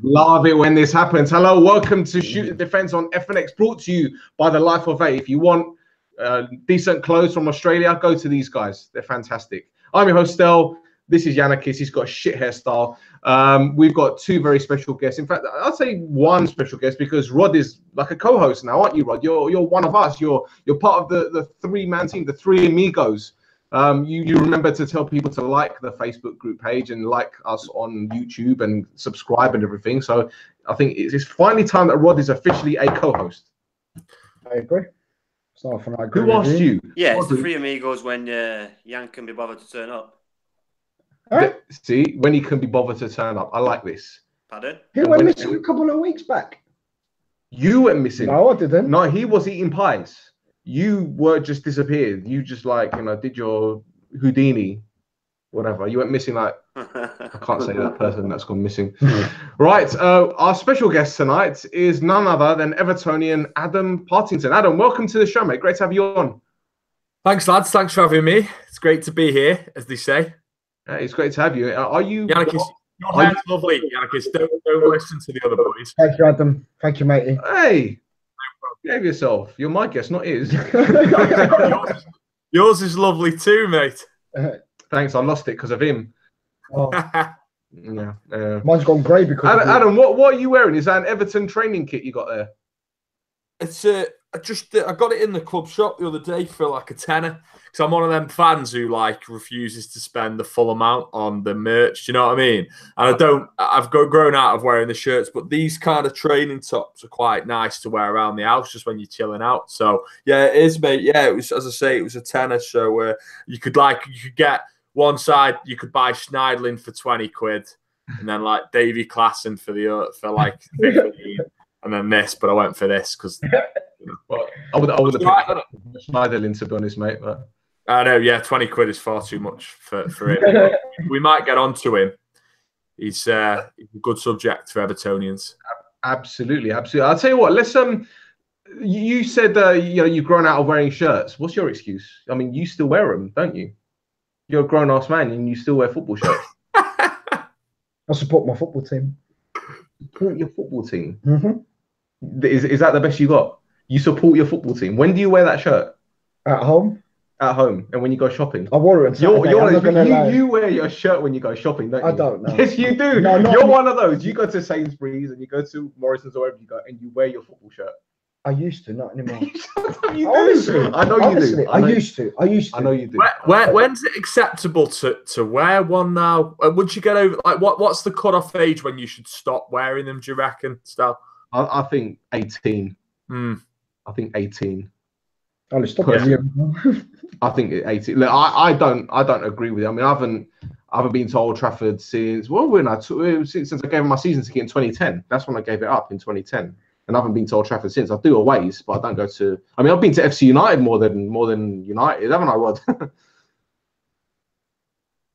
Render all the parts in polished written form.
Love it when this happens. Hello, welcome to Shoot the Defense on FNX, brought to you by the Life of A. If you want decent clothes from Australia, go to these guys. They're fantastic. I'm your host, Stel. This is Yanakis. He's got a shit hairstyle. We've got two very special guests. In fact, I'd say one special guest because Rod is like a co-host now, aren't you, Rod? You're one of us. You're part of the three-man team, the Three Amigos. You remember to tell people to like the Facebook group page and like us on YouTube and subscribe and everything. So I think it's finally time that Rod is officially a co-host. I agree. So I agree. Who asked you? Yeah, it's the Three Amigos when Yan can be bothered to turn up. Right. See, when he can be bothered to turn up. I like this. Pardon? He went missing a couple of weeks back. You went missing. No, I didn't. No, he was eating pies. You were just disappeared. You just did your Houdini, whatever. You went missing like, I can't say that person that's gone missing. Right. Our special guest tonight is none other than Evertonian Adam Partington. Adam, welcome to the show, mate. Great to have you on. Thanks, lads. Thanks for having me. It's great to be here, as they say. It's great to have you. Are you... Yanakis, your hair's lovely. Yanakis, don't listen to the other boys. Thank you, Adam. Thank you, matey. Hey, behave yourself. You're my guest, not his. Yours is lovely too, mate. Thanks. I lost it because of him. Oh. Yeah. Mine's gone grey because Adam, what are you wearing? Is that an Everton training kit you got there? It's I got it in the club shop the other day for like a tenner because I'm one of them fans who refuses to spend the full amount on the merch. Do you know what I mean? And I've grown out of wearing the shirts, but these kind of training tops are quite nice to wear around the house just when you're chilling out. So yeah, it is, mate. Yeah, it was, as I say, it was a tenner. So you could get one side, you could buy Schneidlin for 20 quid, and then like Davy Klassen for like 15, and then this. But I went for this because. Well, I would have picked Schneiderlin, to be honest, mate. But I know, yeah, 20 quid is far too much for him. We might get on to him. He's a good subject for Evertonians. Absolutely. I'll tell you what. Let's You said you've grown out of wearing shirts. What's your excuse? I mean, you still wear them, don't you? You're a grown-ass man and you still wear football shirts. I support my football team. Support your football team. Mm-hmm. Is that the best you got? You support your football team. When do you wear that shirt? At home. At home, and when you go shopping. I wore it. You wear your shirt when you go shopping, don't you? I don't know. Yes, you do. No, you're one of those. You go to Sainsbury's and you go to Morrison's or wherever you go, and you wear your football shirt. I used to, not anymore. You do. Honestly, I know you do. I used to. I know you do. When's it acceptable to wear one now? Would you get over what's the cut-off age when you should stop wearing them? Do you reckon, Stel? I think 18. I think 18. I'll stop I think 18. Look, I don't agree with it. I mean, I haven't been to Old Trafford since since I gave him my season ticket in 2010. That's when I gave it up in 2010, and I haven't been to Old Trafford since. I do aways, but I don't go to. I mean, I've been to FC United more than United, haven't I, Rod?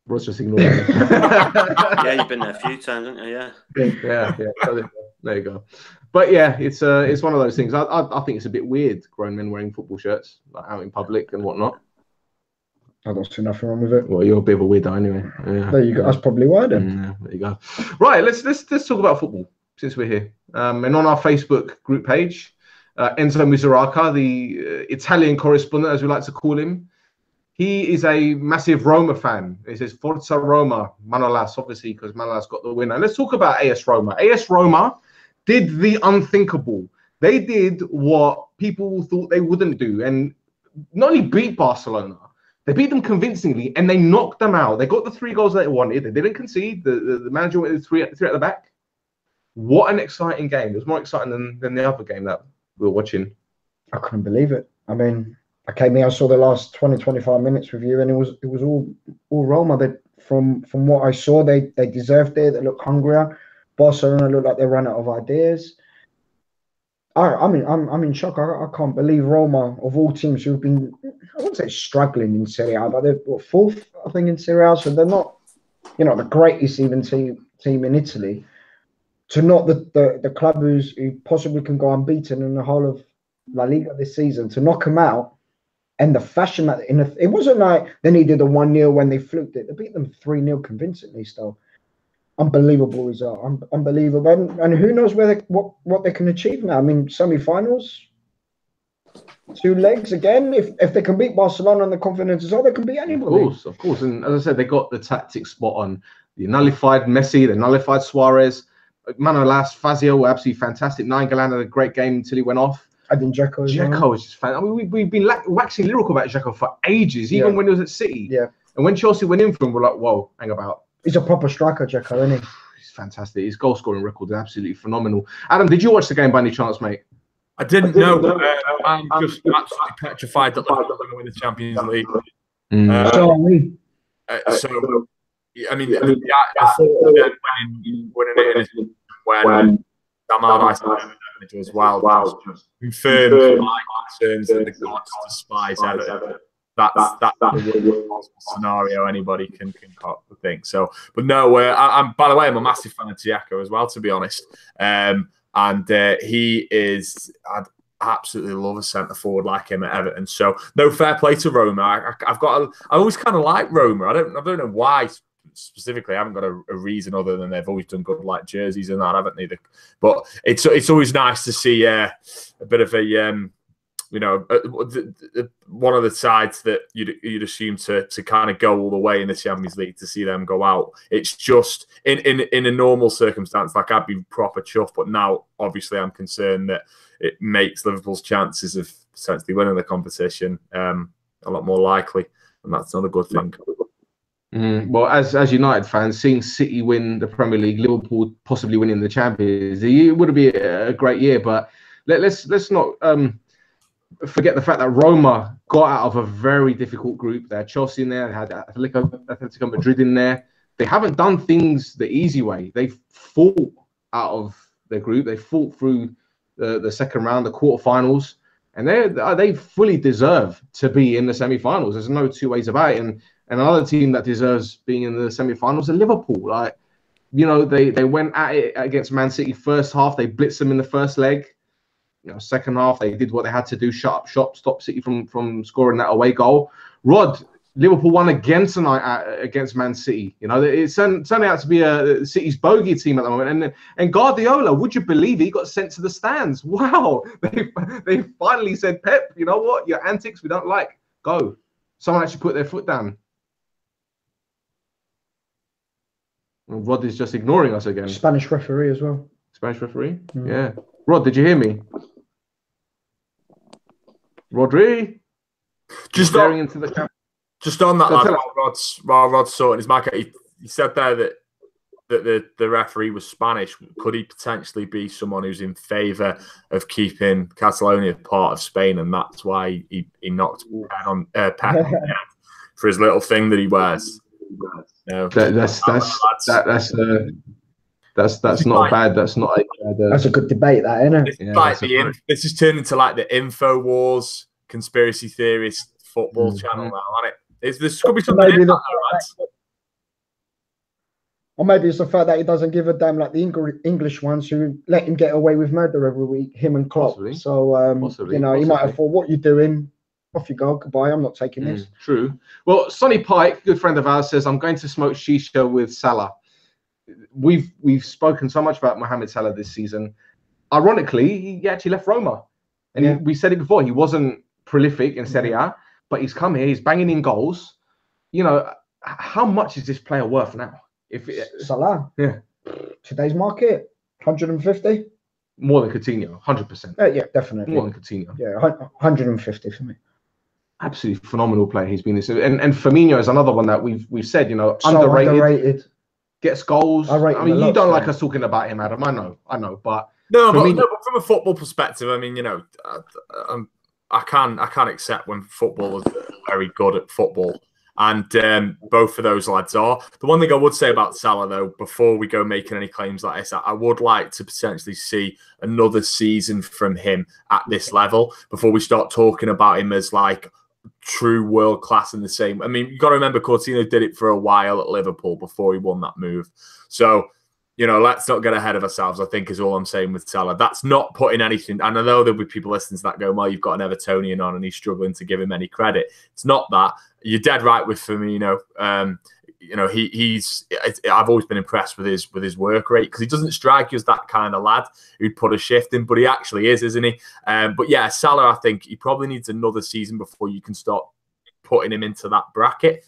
Rod's just ignoring me. Yeah, you've been there a few times, haven't you? Yeah. There you go. But yeah, it's one of those things. I think it's a bit weird, grown men wearing football shirts out in public and whatnot. I don't see nothing wrong with it. Well, you're a bit of a weirdo anyway. Yeah. There you go. That's probably why then. Yeah, there you go. Right, let's talk about football since we're here. And on our Facebook group page, Enzo Misuraka, the Italian correspondent, as we like to call him, he is a massive Roma fan. He says Forza Roma, Manolas, obviously, because Manolas got the winner. Let's talk about AS Roma. AS Roma did the unthinkable. They did what people thought they wouldn't do, and not only beat Barcelona, they beat them convincingly, and they knocked them out. They got the 3 goals that they wanted. They didn't concede. The manager went with three at the back. What an exciting game! It was more exciting than the other game that we were watching. I couldn't believe it. I mean, I came here, I saw the last 20-25 minutes with you, and it was all Roma. That from what I saw, they deserved it. They looked hungrier. Barcelona looked like they ran out of ideas. I'm in shock. I can't believe Roma, of all teams who've been, I wouldn't say struggling in Serie A, but they're 4th, I think, in Serie A. So they're not, the greatest even team in Italy. To not the club who possibly can go unbeaten in the whole of La Liga this season, to knock them out, and the fashion that it wasn't like they needed a 1-0 when they fluked it. They beat them 3-0 convincingly still. unbelievable result. Unbelievable. And who knows what they can achieve now? I mean, semi-finals, 2 legs again. If they can beat Barcelona and the confidence is all, they can beat anybody. Of course. And as I said, they got the tactics spot on. They nullified Messi, they nullified Suarez. Manolas, Fazio were absolutely fantastic. Nainggolan had a great game until he went off. I think Dzeko is just fantastic. I mean, we've been waxing lyrical about Dzeko for ages, even when he was at City. Yeah. And when Chelsea went in for him, we're like, whoa, hang about. He's a proper striker, Dzeko, isn't he? He's fantastic. His goal scoring record is absolutely phenomenal. Adam, did you watch the game by any chance, mate? I didn't know. I'm just absolutely petrified that Liverpool are going to win the Champions League. So, I mean, the thought of them winning it when Sam Allardyce as well just confirmed my concerns that the gods despise Everton. That's the worst scenario anybody can think. So, but no, I'm by the way, I'm a massive fan of Dzeko as well, to be honest. And he is. I'd absolutely love a centre forward like him at Everton. So, no, fair play to Roma. I always kind of like Roma. I don't know why specifically. I haven't got a reason other than they've always done good like jerseys and that, haven't they? But it's always nice to see a bit of a one of the sides that you'd assume to kind of go all the way in the Champions League, to see them go out. It's just in a normal circumstance, like, I'd be proper chuffed, but now obviously I'm concerned that it makes Liverpool's chances of potentially winning the competition a lot more likely, and that's not a good thing. Well, as United fans, seeing City win the Premier League, Liverpool possibly winning the Champions League, it would be a great year. But let's not forget the fact that Roma got out of a very difficult group. They had Chelsea in there, they had Atletico Madrid in there. They haven't done things the easy way. They fought out of their group. They fought through the second round, the quarterfinals, and they fully deserve to be in the semi-finals. There's no two ways about it. And another team that deserves being in the semi-finals are Liverpool. Like, they went at it against Man City first half. They blitzed them in the first leg. Second half, they did what they had to do, shut up shop, stop City from scoring that away goal. Rod, Liverpool won again tonight against Man City. It's turning out to be a City's bogey team at the moment. And Guardiola, would you believe it? He got sent to the stands. Wow. They finally said, Pep, you know what? Your antics we don't like. Go. Someone actually put their foot down. And Rod is just ignoring us again. Spanish referee as well. Spanish referee? Yeah. Rod, did you hear me? Rodri? Just on that, while Rod's sorting his mic, he said there that the referee was Spanish. Could he potentially be someone who's in favour of keeping Catalonia part of Spain, and that's why he knocked Pep on the head for his little thing that he wears? No, that's not bad. That's not a bad. That's a good debate, that, isn't it? This has turned into like the InfoWars conspiracy theorist football channel now, hasn't it? This could be something. Or maybe it's the fact that he doesn't give a damn, like the English ones who let him get away with murder every week, him and Klopp. Possibly. So, he might have thought, what you doing? Off you go. Goodbye. I'm not taking this. True. Well, Sonny Pike, good friend of ours, says, I'm going to smoke shisha with Salah. We've spoken so much about Mohamed Salah this season. Ironically, he actually left Roma. And we said it before, he wasn't prolific in Serie A, but he's come here, he's banging in goals. How much is this player worth now? Salah? Yeah. Today's market, 150? More than Coutinho, 100%. Yeah, definitely. More than Coutinho. Yeah, 150 for me. Absolutely phenomenal player he's been. And Firmino is another one that we've said, So underrated. Gets goals. I mean, you don't like us talking about him, Adam. I know, but but from a football perspective, I mean, I can't accept when footballers are very good at football, and both of those lads are. The one thing I would say about Salah, though, before we go making any claims like this, I would like to potentially see another season from him at this level before we start talking about him as like true world class in the same. I mean, you got to remember Coutinho did it for a while at Liverpool before he won that move. So, let's not get ahead of ourselves, I think, is all I'm saying with Salah. That's not putting anything. And I know there'll be people listening to that going, well, you've got an Evertonian on and he's struggling to give him any credit. It's not that. You're dead right with Firmino. you know, I've always been impressed with his work rate, because he doesn't strike you as that kind of lad who'd put a shift in, but he actually is, isn't he? But yeah, Salah, I think he probably needs another season before you can start putting him into that bracket.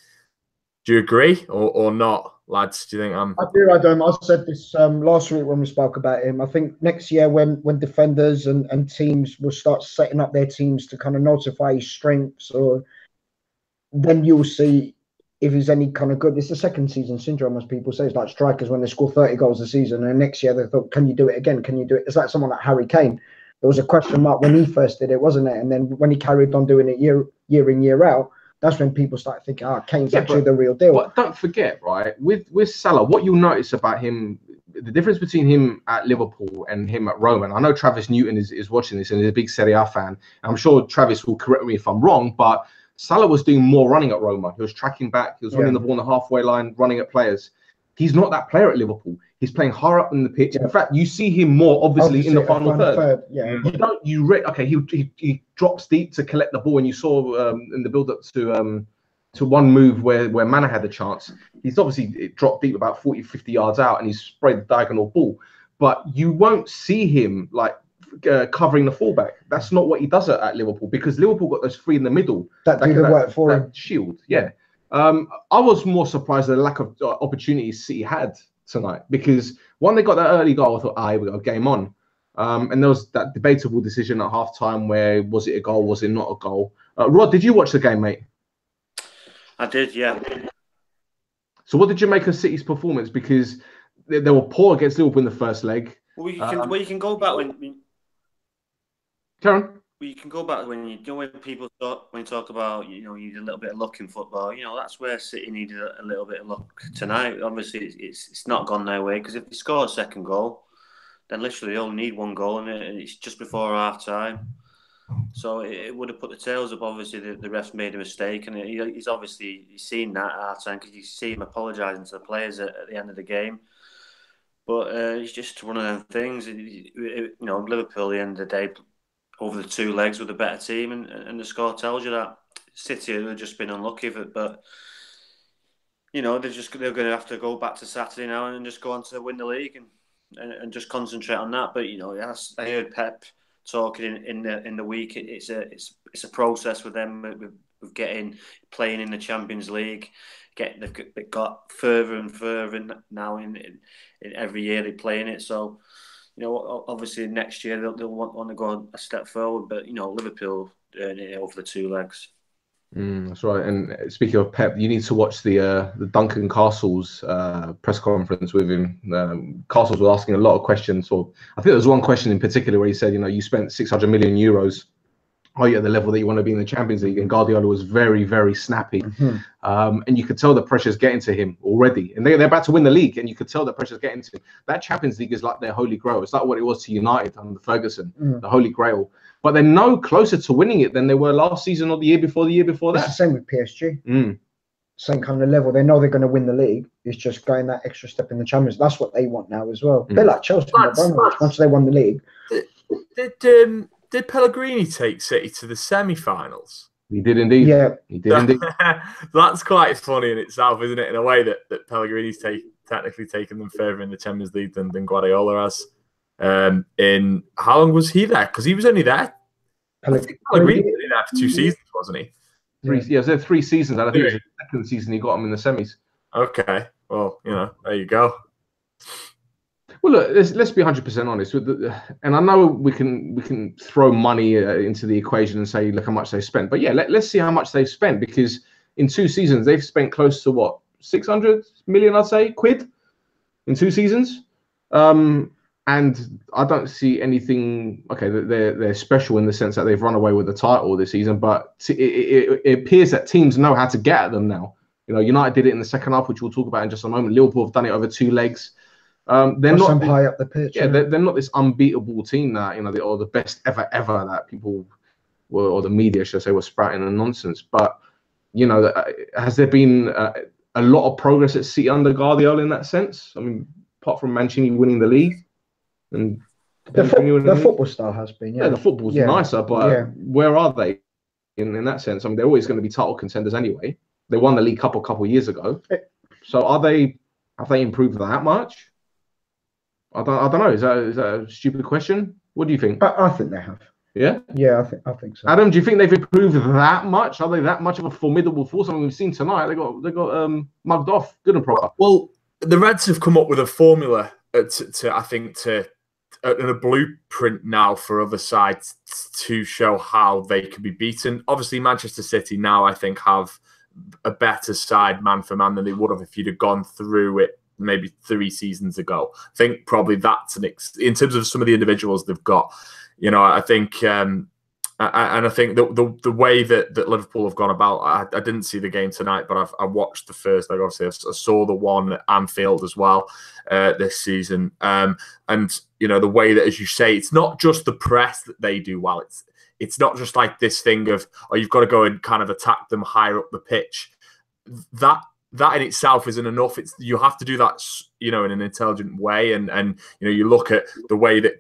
Do you agree or not, lads? Do you think I do, I don't. I said this last week when we spoke about him. I think next year when defenders and teams will start setting up their teams to kind of notify his strengths, or then you'll see if he's any kind of good. It's the second season syndrome, as people say. It's like strikers when they score 30 goals a season, and next year they thought, can you do it again? Can you do it? It's like someone like Harry Kane. There was a question mark when he first did it, wasn't it? And then when he carried on doing it year in, year out, that's when people started thinking, Kane's actually the real deal. But don't forget, right, with Salah, what you'll notice about him, the difference between him at Liverpool and him at Roma, and I know Travis Newton is watching this and is a big Serie A fan. I'm sure Travis will correct me if I'm wrong, but Salah was doing more running at Roma. He was tracking back. He was running the ball on the halfway line, running at players. He's not that player at Liverpool. He's playing higher up in the pitch. In fact, you see him more obviously in the final third. Yeah. He drops deep to collect the ball, and you saw in the build-up to one move where Mana had the chance. He's obviously dropped deep about 40, 50 yards out, and he's sprayed the diagonal ball. But you won't see him like covering the fullback. That's not what he does at Liverpool, because Liverpool got those three in the middle that do the work for him. Shield, yeah. I was more surprised at the lack of opportunities City had tonight, because when they got that early goal, I thought, here we go, game on. And there was that debatable decision at half-time where was it a goal, was it not a goal? Rod, did you watch the game, mate? I did, yeah. So what did you make of City's performance? Because they were poor against Liverpool in the first leg. Well, you can go back when... Karen? Well, you can go back when when people talk about you need a little bit of luck in football. That's where City needed a little bit of luck tonight. Obviously, it's not gone their way, because if they score a second goal, then literally they only need one goal, and it's just before half time. So it would have put the tails up. Obviously, the refs made a mistake, and he's obviously seen that at half time, because you see him apologising to the players at the end of the game. But it's just one of them things. Liverpool, at the end of the day, over the two legs with a better team, and the score tells you that. City have just been unlucky, but they're going to have to go back to Saturday now and just go on to win the league and just concentrate on that. But I heard Pep talking in the week. It's a process with them with playing in the Champions League. They got further and further now in every year they play in it. So. Obviously next year they'll want to go a step forward, but Liverpool earn it over the two legs. That's right. And speaking of Pep, you need to watch the Duncan Castles press conference with him. Castles was asking a lot of questions. So I think there was one question in particular where he said, you spent 600 million euros. Are you at the level that you want to be in the Champions League? And Guardiola was very, very snappy. Mm-hmm. And you could tell the pressure's getting to him already. And they're about to win the league, and you could tell the pressure's getting to him. That Champions League is like their holy grail. It's like what it was to United under Ferguson, the holy grail. But they're no closer to winning it than they were last season or the year before that. It's the same with PSG. Same kind of level. They know they're going to win the league. It's just going that extra step in the Champions. That's what they want now as well. They're like Chelsea. Once they won the league. Did Pellegrini take City to the semi-finals? He did indeed. Yeah, he did indeed. That's quite funny in itself, isn't it? In a way that Pellegrini's technically taken them further in the Champions League than Guardiola has. In how long was he there? Because he was only there. Pellegrini was only there for 2 seasons, wasn't he? He was there 3 seasons, and I think it was the second season he got him in the semis. Okay, well, there you go. Well, look, let's be 100% honest. And I know we can throw money into the equation and say, look how much they spent. But yeah, let's see how much they've spent, because in 2 seasons they've spent close to what, 600 million, I'd say, quid in 2 seasons. And I don't see anything. Okay, they're special in the sense that they've run away with the title this season, but it appears that teams know how to get at them now. United did it in the second half, which we'll talk about in just a moment. Liverpool have done it over 2 legs. They're not high up the pitch. Yeah, they're not this unbeatable team that or the best ever that people were, or the media should say, were sprouting and nonsense. But has there been a lot of progress at City under Guardiola in that sense? I mean, apart from Mancini winning the league, and the football style has been. Yeah, the football's nicer, but where are they in that sense? I mean, they're always going to be title contenders anyway. They won the League Cup a couple of years ago. So have they improved that much? I don't know. Is that a stupid question? What do you think? I think they have. Yeah? Yeah, I think so. Adam, do you think they've improved that much? Are they that much of a formidable force? I mean, we've seen tonight they got mugged off good and proper. Well, the Reds have come up with a formula and a blueprint now for other sides to show how they can be beaten. Obviously, Manchester City now, I think, have a better side man for man than they would have if you'd have gone through it maybe 3 seasons ago. I think probably that's in terms of some of the individuals they've got. You know, I think, and I think the way that Liverpool have gone about, I didn't see the game tonight, but I watched the first leg. Obviously, I saw the one at Anfield as well this season. And you know, the way that, as you say, it's not just the press that they do well. It's not just like this thing of, oh, you've got to go and kind of attack them higher up the pitch. That in itself isn't enough. You have to do that, you know, in an intelligent way. And you know, you look at the way that,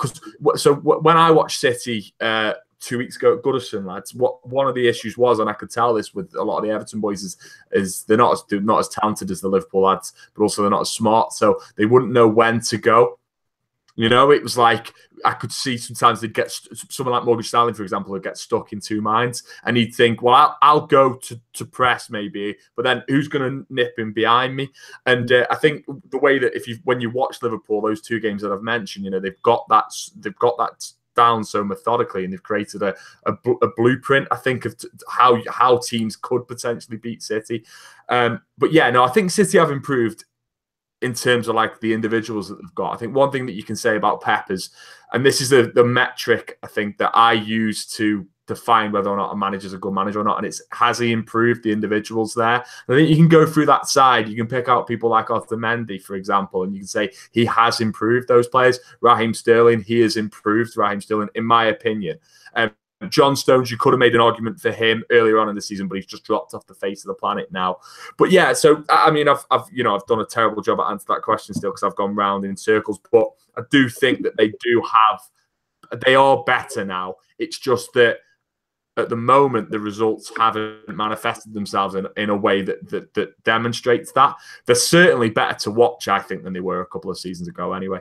so when I watched City 2 weeks ago at Goodison, lads, one of the issues was, and I could tell this with a lot of the Everton boys, is they're not as talented as the Liverpool lads, but also they're not as smart, so they wouldn't know when to go. You know, it was like I could see sometimes they'd get someone like Morgan Stanley, for example, would get stuck in 2 minds, and he'd think, well, I'll go to press maybe, but then who's going to nip him behind me? And I think the way that when you watch Liverpool, those 2 games that I've mentioned, you know, they've got that down so methodically, and they've created a blueprint, I think, of how teams could potentially beat City. But yeah, no, I think City have improved in terms of like the individuals that they've got. I think one thing that you can say about Pep is, and this is the metric I think that I use to define whether or not a manager's a good manager or not, and it's, has he improved the individuals there? I think you can go through that side. You can pick out people like Otamendi, for example, and you can say he has improved those players. Raheem Sterling, he has improved Raheem Sterling, in my opinion. John Stones, you could have made an argument for him earlier on in the season, but he's just dropped off the face of the planet now. But yeah, so I mean, I've done a terrible job at answering that question still, because I've gone round in circles. But I do think that they are better now. It's just that at the moment the results haven't manifested themselves in a way that demonstrates that. They're certainly better to watch, I think, than they were a couple of seasons ago. Anyway.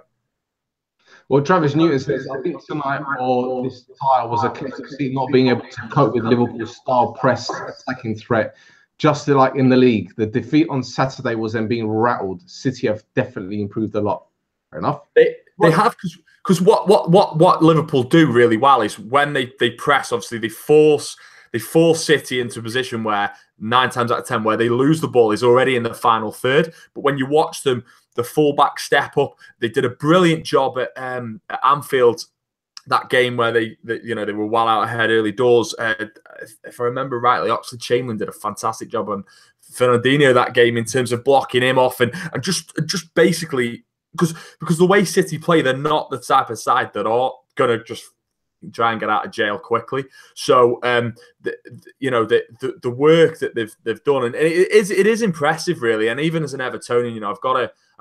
Well, Travis Newton says, I think tonight or this tie was a case of City not being able to cope with Liverpool's style press attacking threat. Just like in the league, the defeat on Saturday was them being rattled. City have definitely improved a lot. Fair enough. They have, because what Liverpool do really well is when they press, obviously they force City into a position where 9 times out of 10 where they lose the ball is already in the final third. But when you watch them, the fullback step up. They did a brilliant job at Anfield, that game where they were well out ahead early doors. If I remember rightly, Oxlade-Chamberlain did a fantastic job on Fernandinho that game in terms of blocking him off and just basically because the way City play, they're not the type of side that are going to just try and get out of jail quickly. So the work that they've done, and it is impressive really. And even as an Evertonian, I've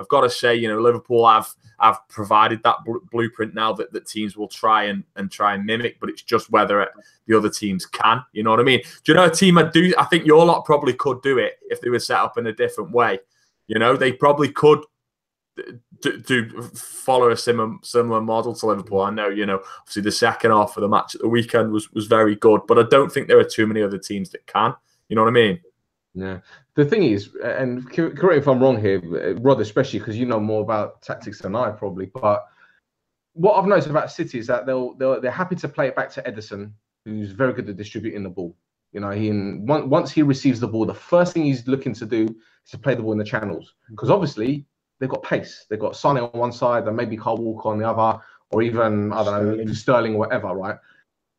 got to say, Liverpool have provided that blueprint now that teams will try and mimic, but it's just whether the other teams can. You know what I mean? Do you know a team I think your lot probably could do it if they were set up in a different way. They probably could do follow a similar model to Liverpool. I know, obviously the second half of the match at the weekend was very good, but I don't think there are too many other teams that can. You know what I mean? Yeah. The thing is, and correct me if I'm wrong here, Rod, especially because you know more about tactics than I probably, but what I've noticed about City is that they're happy to play it back to Ederson, who's very good at distributing the ball. Once he receives the ball, the first thing he's looking to do is to play the ball in the channels, because obviously they've got pace. They've got Sonny on one side and maybe Kyle Walker on the other, or even, I don't know, Sterling or whatever, right?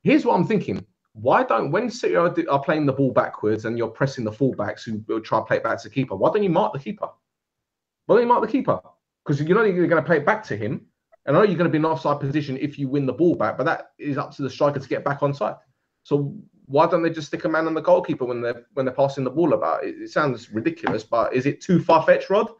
Here's what I'm thinking. Why don't, when City are playing the ball backwards and you're pressing the fullbacks who will try to play it back to the keeper, why don't you mark the keeper? Why don't you mark the keeper? Because you're going to play it back to him. And I know you're going to be in an offside position if you win the ball back, but that is up to the striker to get back on side. So why don't they just stick a man on the goalkeeper when they're passing the ball about? It sounds ridiculous, but is it too far-fetched, Rod?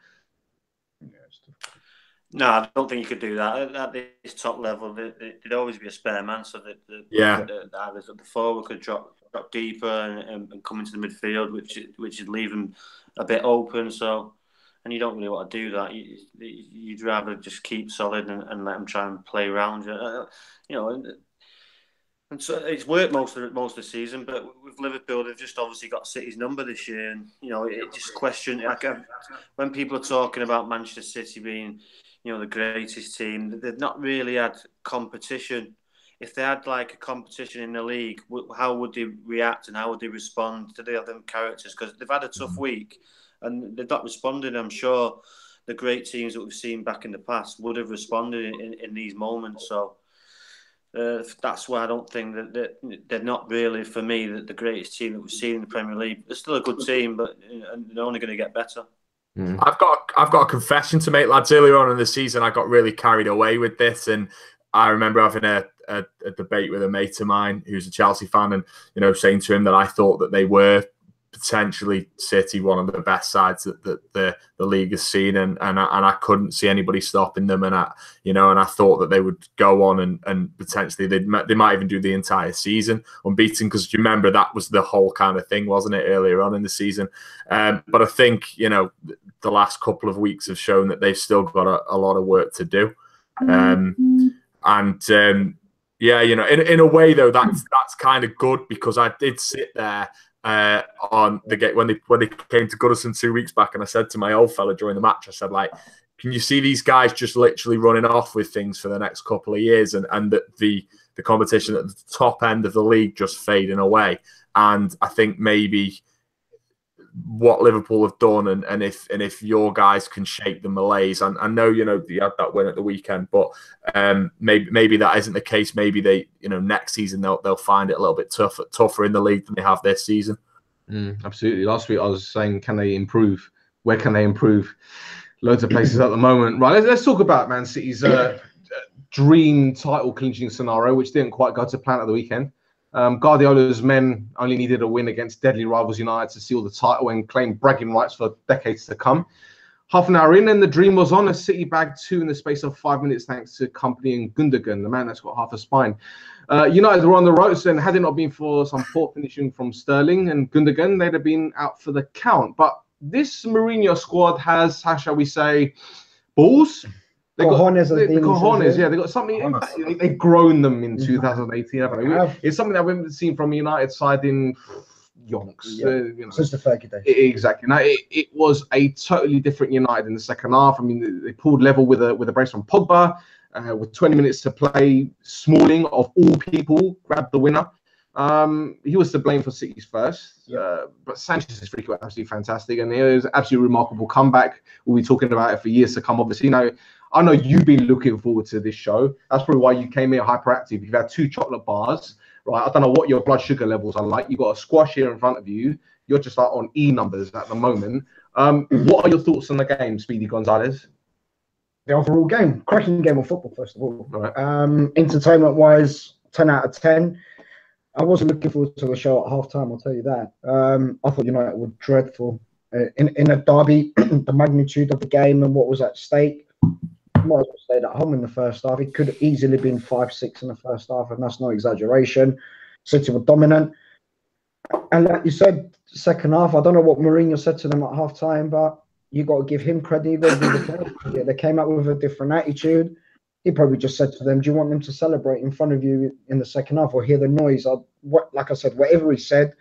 No, I don't think you could do that. At this top level, there'd always be a spare man, so that the forward could drop deeper and come into the midfield, which would leave them a bit open. So and you don't really want to do that. You'd rather just keep solid and let them try and play around you. And so it's worked most of the season, but with Liverpool, they've just obviously got City's number this year, and it just question. When people are talking about Manchester City being, the greatest team, they've not really had competition. If they had like a competition in the league, how would they react and how would they respond? Do they have them characters? Because they've had a tough week and they've not responded. I'm sure the great teams that we've seen back in the past would have responded in these moments. So. That's why I don't think that they're not really, for me, the greatest team that we've seen in the Premier League. They're still a good team, but they're only going to get better. I've got a confession to make, lads. Earlier on in the season, I got really carried away with this, and I remember having a debate with a mate of mine who's a Chelsea fan, and saying to him that I thought that they were potentially City, one of the best sides that the league has seen, and I couldn't see anybody stopping them, and I thought that they would go on and potentially they might even do the entire season unbeaten, because you remember that was the whole kind of thing, wasn't it, earlier on in the season? But I think the last couple of weeks have shown that they've still got a lot of work to do, in a way though that's kind of good, because I did sit there on the game when they came to Goodison 2 weeks back, and I said to my old fella during the match, I said, like, can you see these guys just literally running off with things for the next couple of years, and that the competition at the top end of the league just fading away? And I think maybe what Liverpool have done, and if your guys can shake the malaise, and I know you had that win at the weekend, but maybe that isn't the case. Maybe they next season they'll find it a little bit tougher in the league than they have this season. Absolutely. Last week I was saying, can they improve? Where can they improve? Loads of places at the moment. Right, let's talk about Man City's dream title clinching scenario, which didn't quite go to plan at the weekend. Guardiola's men only needed a win against deadly rivals United to seal the title and claim bragging rights for decades to come. Half an hour in, and the dream was on. A City bagged 2 in the space of 5 minutes, thanks to Company and Gundogan, the man that's got half a spine. United were on the ropes, and had it not been for some poor finishing from Sterling and Gundogan, they'd have been out for the count. But this Mourinho squad has, how shall we say, balls. They got cojones, yeah. They got something. In fact, they've grown them in 2018, haven't they? It's something that we haven't seen from a United side in yonks. Since the Fergie days. Exactly. Now it was a totally different United in the second half. I mean, they pulled level with a brace from Pogba. With 20 minutes to play, Smalling of all people grabbed the winner. He was to blame for City's first, but Sanchez's free kick was absolutely fantastic, and it was an absolutely remarkable comeback. We'll be talking about it for years to come. Obviously, I know you've been looking forward to this show. That's probably why you came here hyperactive. You've had 2 chocolate bars, right? I don't know what your blood sugar levels are like. You've got a squash here in front of you. You're just like on E numbers at the moment. What are your thoughts on the game, Speedy Gonzalez? The overall game, cracking game of football, first of all. Right. Entertainment-wise, 10 out of 10. I wasn't looking forward to the show at half-time, I'll tell you that. I thought United were dreadful. In a derby, the magnitude of the game and what was at stake, might as well stayed at home in the first half. It could have easily been 5-6 in the first half, and that's no exaggeration. City were dominant. And like you said, second half, I don't know what Mourinho said to them at half-time, but you got to give him credit. They came out with a different attitude. He probably just said to them, do you want them to celebrate in front of you in the second half or hear the noise? Like I said, whatever he said,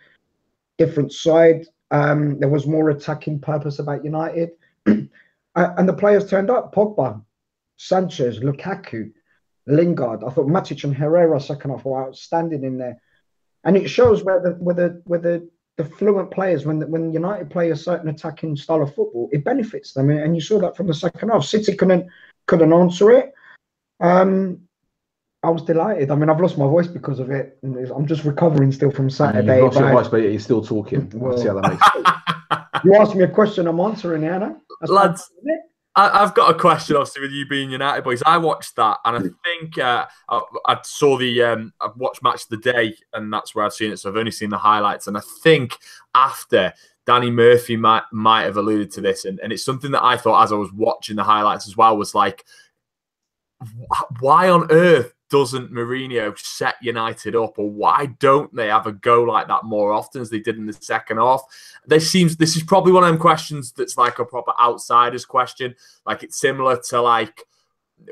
different side. There was more attacking purpose about United. And the players turned up. Pogba, Sanchez, Lukaku, Lingard. I thought Matic and Herrera second half were outstanding in there. And it shows where the fluent players, when United play a certain attacking style of football, it benefits them. And you saw that from the second half. City couldn't answer it. I was delighted. I mean, I've lost my voice because of it. I'm just recovering still from Saturday. You've lost your voice, but you're still talking. Well, see how that makes sense. You asked me a question, I'm answering, Anna. Lads, I've got a question, obviously, with you being United boys. I watched that, and I think I saw I watched Match of the Day, and that's where I've seen it. So I've only seen the highlights, and I think after Danny Murphy might have alluded to this, and it's something that I thought as I was watching the highlights as well was like, why on earth doesn't Mourinho set United up, or why don't they have a go like that more often as they did in the second half? This is probably one of them questions that's like a proper outsider's question. Like, it's similar to like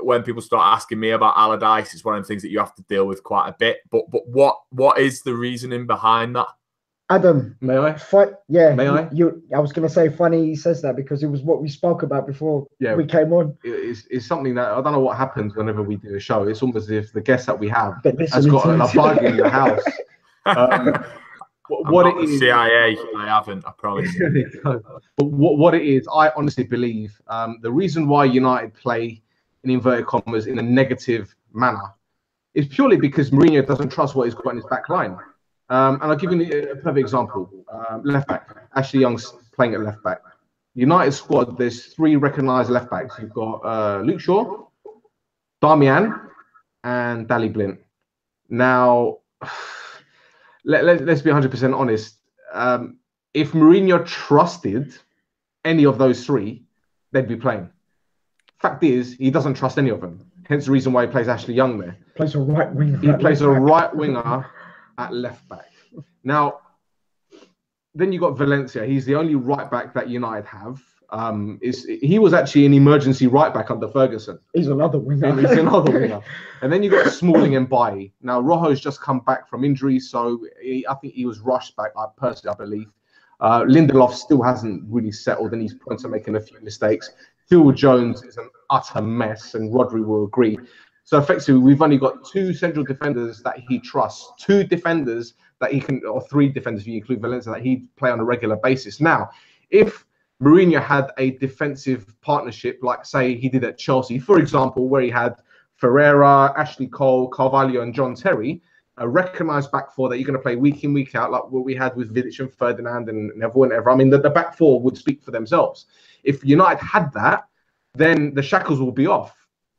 when people start asking me about Allardyce. It's one of the things that you have to deal with quite a bit. But what is the reasoning behind that? Adam, may I? May I? I was going to say, funny he says that, because it was what we spoke about before we came on. It's something that I don't know what happens whenever we do a show. It's almost as if the guest that we have has got a bug in the house. What it is, CIA, I haven't, I promise. But what it is, I honestly believe the reason why United play, in inverted commas, in a negative manner is purely because Mourinho doesn't trust what he's got in his back line. And I'll give you a perfect example. Left back. Ashley Young's playing at left back. United squad, there's 3 recognised left backs. You've got Luke Shaw, Darmian, and Dally Blint. Now, let's be 100% honest. If Mourinho trusted any of those 3, they'd be playing. Fact is, he doesn't trust any of them. Hence the reason why he plays Ashley Young there. Plays a right winger. He plays a right winger at left back. Now, then you got Valencia. He's the only right back that United have. He was actually an emergency right back under Ferguson. He's another winger. He's another winger. And then you got Smalling and Bailly. Now, Rojo's just come back from injury, so I think he was rushed back. I believe. Lindelof still hasn't really settled, and he's prone to making a few mistakes. Phil Jones is an utter mess, and Rodri will agree. So effectively, we've only got 2 central defenders that he trusts, 2 defenders that he can, or 3 defenders if you include Valencia, that he'd play on a regular basis. Now, if Mourinho had a defensive partnership, like say he did at Chelsea, for example, where he had Ferreira, Ashley Cole, Carvalho, and John Terry, a recognised back 4 that you're going to play week in, week out, like what we had with Vidic and Ferdinand and Neville and ever. I mean, the back 4 would speak for themselves. If United had that, then the shackles will be off.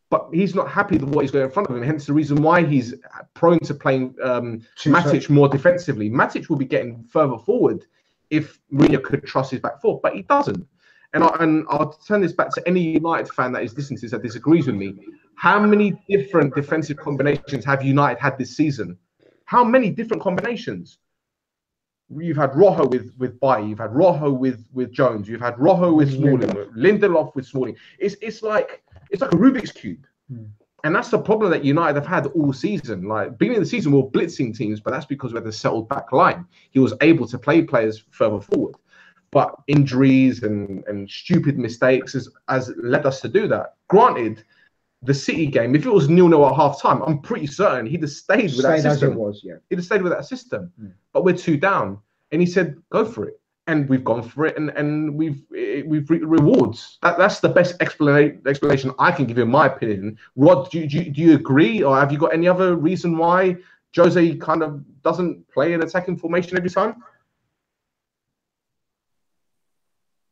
But he's not happy with what he's got in front of him. Hence the reason why he's prone to playing Matic more defensively. Matic will be getting further forward if Mourinho could trust his back 4, but he doesn't. And I'll turn this back to any United fan that is listening to this that disagrees with me. How many different defensive combinations have United had this season? How many different combinations? You've had Rojo with Bailly, you've had Rojo with Jones, you've had Rojo with Smalling, Lindelof with Smalling. It's like a Rubik's Cube. And that's the problem that United have had all season. Like, beginning of the season, we were blitzing teams, but that's because we had a settled back line. He was able to play players further forward. But injuries and stupid mistakes has led us to do that. Granted, the City game, if it was 0-0 at half time, I'm pretty certain he'd have stayed with that system. As it was, yeah. He'd have stayed with that system. But we're 2 down. And he said, go for it. And we've gone for it, and we've reaped rewards. That's the best explanation I can give you, in my opinion. Rod, do you agree, or have you got any other reason why Jose kind of doesn't play an attacking formation every time?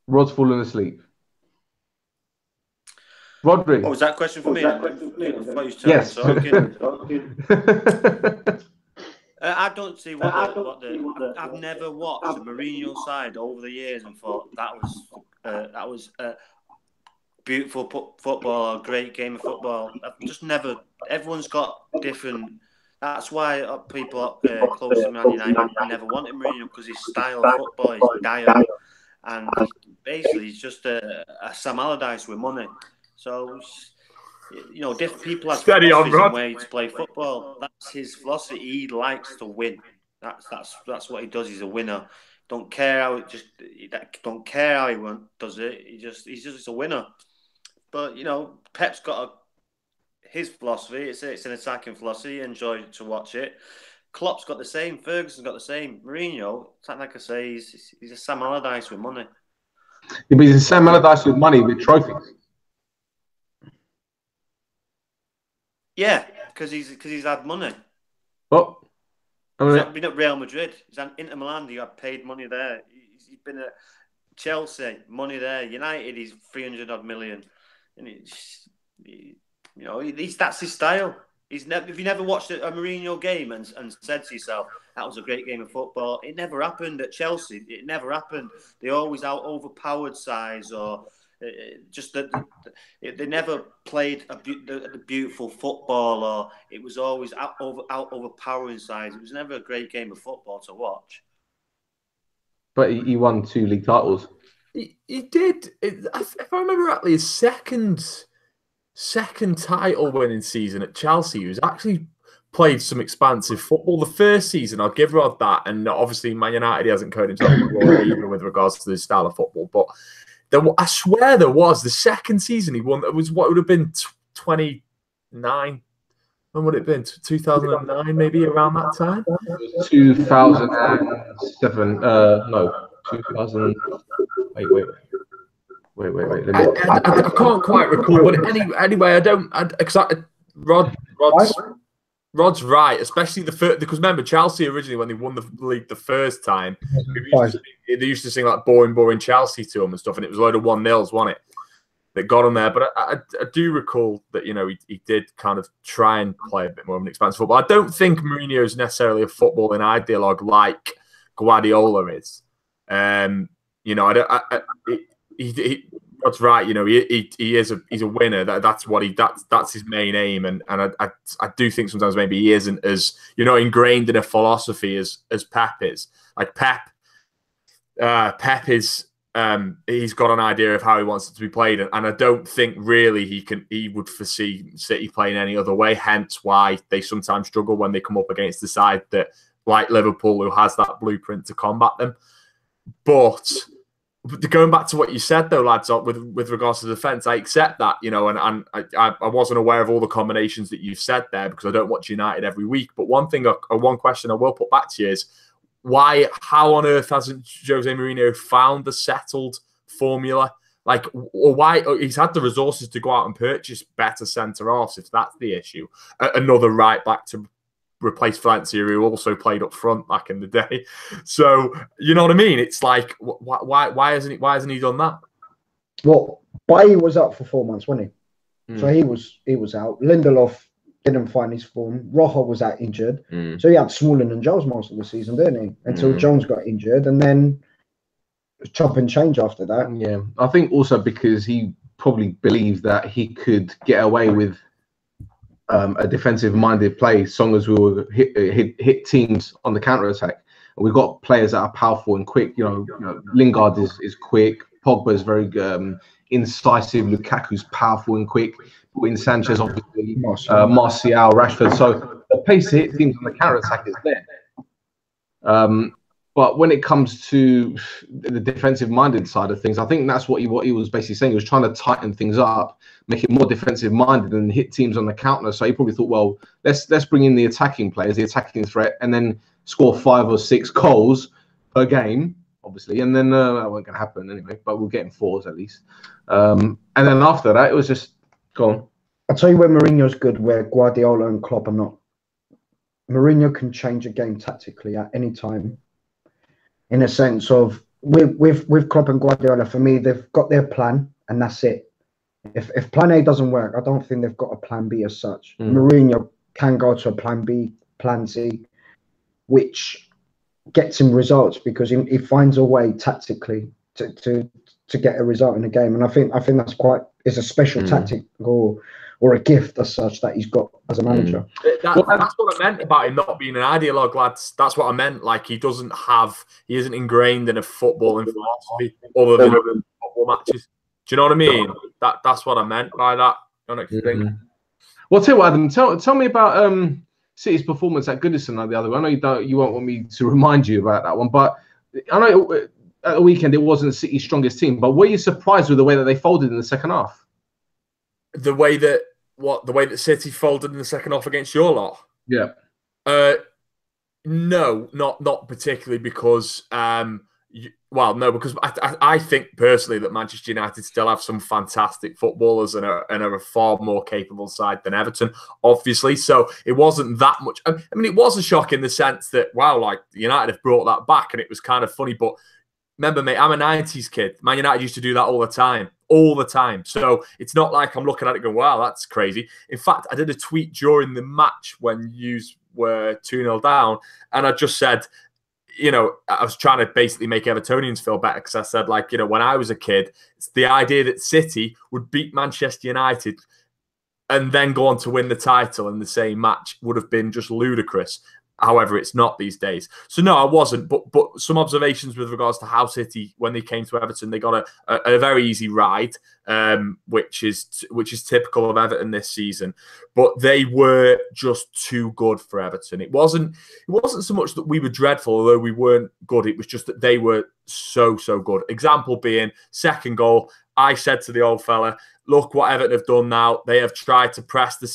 Rod's fallen asleep. Rodri. Oh, was that question for me? Yes. I don't see I've never watched a Mourinho side over the years and thought that was beautiful football, a great game of football. I've just never. Everyone's got different. That's why people close to Man United never wanted Mourinho, because his style of football is dire, and basically he's just a Sam Allardyce with money. So, you know, different people have philosophies and ways to play football. That's his philosophy. He likes to win. That's what he does. He's a winner. Don't care how he does it. He's just a winner. But you know, Pep's got his philosophy. It's an attacking philosophy. He enjoys to watch it. Klopp's got the same. Ferguson's got the same. Mourinho, like I say, he's a Sam Allardyce with money. Yeah, but he's a Sam Allardyce with money, with trophies. Yeah, because he's had money. What? He's been at Real Madrid. He's at Inter Milan. He got paid money there. He's been at Chelsea, money there. United, he's 300-odd million. And that's his style. If you never watched a Mourinho game and said to yourself, that was a great game of football, it never happened at Chelsea. It never happened. They always out overpowered size, or Just that they never played the beautiful football, or it was always out overpowering sides. It was never a great game of football to watch. But he won 2 league titles. He did. If I remember rightly, his second title winning season at Chelsea, he was actually played some expansive football. The first season, I'll give Rod that, and obviously Man United, he hasn't coded himself either with regards to the style of football, but I swear there was. The second season he won, it was what would have been 29. When would it have been? 2009, maybe around that time? 2007. No, 2000. Wait. I can't quite recall, but anyway, I don't. Rod's right, especially the first, because remember Chelsea originally when they won the league the first time, they used to sing like boring Chelsea to them and stuff, and it was a load of 1-0s, wasn't it? That got him there. But I do recall that, you know, he did kind of try and play a bit more of an expansive football. I don't think Mourinho is necessarily a footballing ideologue like Guardiola is. You know, That's right. You know, he's a winner. That's his main aim. And I do think sometimes maybe he isn't as, you know, ingrained in a philosophy as Pep is. Like Pep is he's got an idea of how he wants it to be played, and I don't think really he would foresee City playing any other way. Hence why they sometimes struggle when they come up against the side that, like Liverpool, who has that blueprint to combat them. But going back to what you said, though, lads, with regards to the defence, I accept that, you know, and I wasn't aware of all the combinations that you've said there because I don't watch United every week. But one question I will put back to you is how on earth hasn't Jose Mourinho found the settled formula? Like, or why he's had the resources to go out and purchase better centre-halves if that's the issue. Another right back to replace Valencia, who also played up front back in the day. So you know what I mean? It's like, why hasn't he done that? Well, Bailly was out for 4 months, wasn't he? So he was out. Lindelof didn't find his form. Rojo was out injured. So he had Smalling and Jones most of the season, didn't he? Until Jones got injured, and then chop and change after that. Yeah, I think also because he probably believed that he could get away with a defensive-minded play, as long as we will hit teams on the counter-attack. And we've got players that are powerful and quick. You know Lingard is quick. Pogba is very incisive. Lukaku's powerful and quick. Win Sanchez, obviously. Martial, Rashford. So the pace to hit teams on the counter-attack is there. But when it comes to the defensive-minded side of things, I think that's what he was basically saying. He was trying to tighten things up, make it more defensive-minded, and hit teams on the counter. So he probably thought, well, let's bring in the attacking players, the attacking threat, and then score 5 or 6 goals per game, obviously. And then that wasn't going to happen anyway, but we'll get in 4s at least. And then after that, it was just go on. I'll tell you where Mourinho's good, where Guardiola and Klopp are not. Mourinho can change a game tactically at any time. In a sense of with Klopp and Guardiola, for me, they've got their plan and that's it. If plan A doesn't work, I don't think they've got a plan B as such. Mourinho can go to a plan B, plan C, which gets him results because he finds a way tactically to get a result in the game. And I think that's it's a special tactic or a gift as such that he's got as a manager. That's what I meant about him not being an ideologue, lads. That's what I meant. Like he isn't ingrained in a footballing philosophy other than football matches. Do you know what I mean? That's what I meant by that. Don't you think? Well, tell you what, Adam. Tell me about City's performance at Goodison the other way. I know you won't want me to remind you about that one, but I know at the weekend it wasn't City's strongest team. But were you surprised with the way that they folded in the second half? The way that City folded in the second half against your lot? Yeah. No, not particularly because because I think personally that Manchester United still have some fantastic footballers and are a far more capable side than Everton, obviously. So it wasn't that much. I mean, it was a shock in the sense that, wow, like United have brought that back and it was kind of funny. But remember, mate, I'm a 90s kid. Man United used to do that all the time. So it's not like I'm looking at it going, wow, that's crazy. In fact, I did a tweet during the match when you were 2-0 down, and I just said, you know, I was trying to basically make Evertonians feel better because I said, like, you know, when I was a kid, it's the idea that City would beat Manchester United and then go on to win the title in the same match would have been just ludicrous. However, it's not these days. So no, I wasn't. But some observations with regards to how City, when they came to Everton, they got a very easy ride, which is typical of Everton this season. But they were just too good for Everton. It wasn't so much that we were dreadful, although we weren't good. It was just that they were so good. Example being second goal. I said to the old fella, look what Everton have done now. They have tried to press the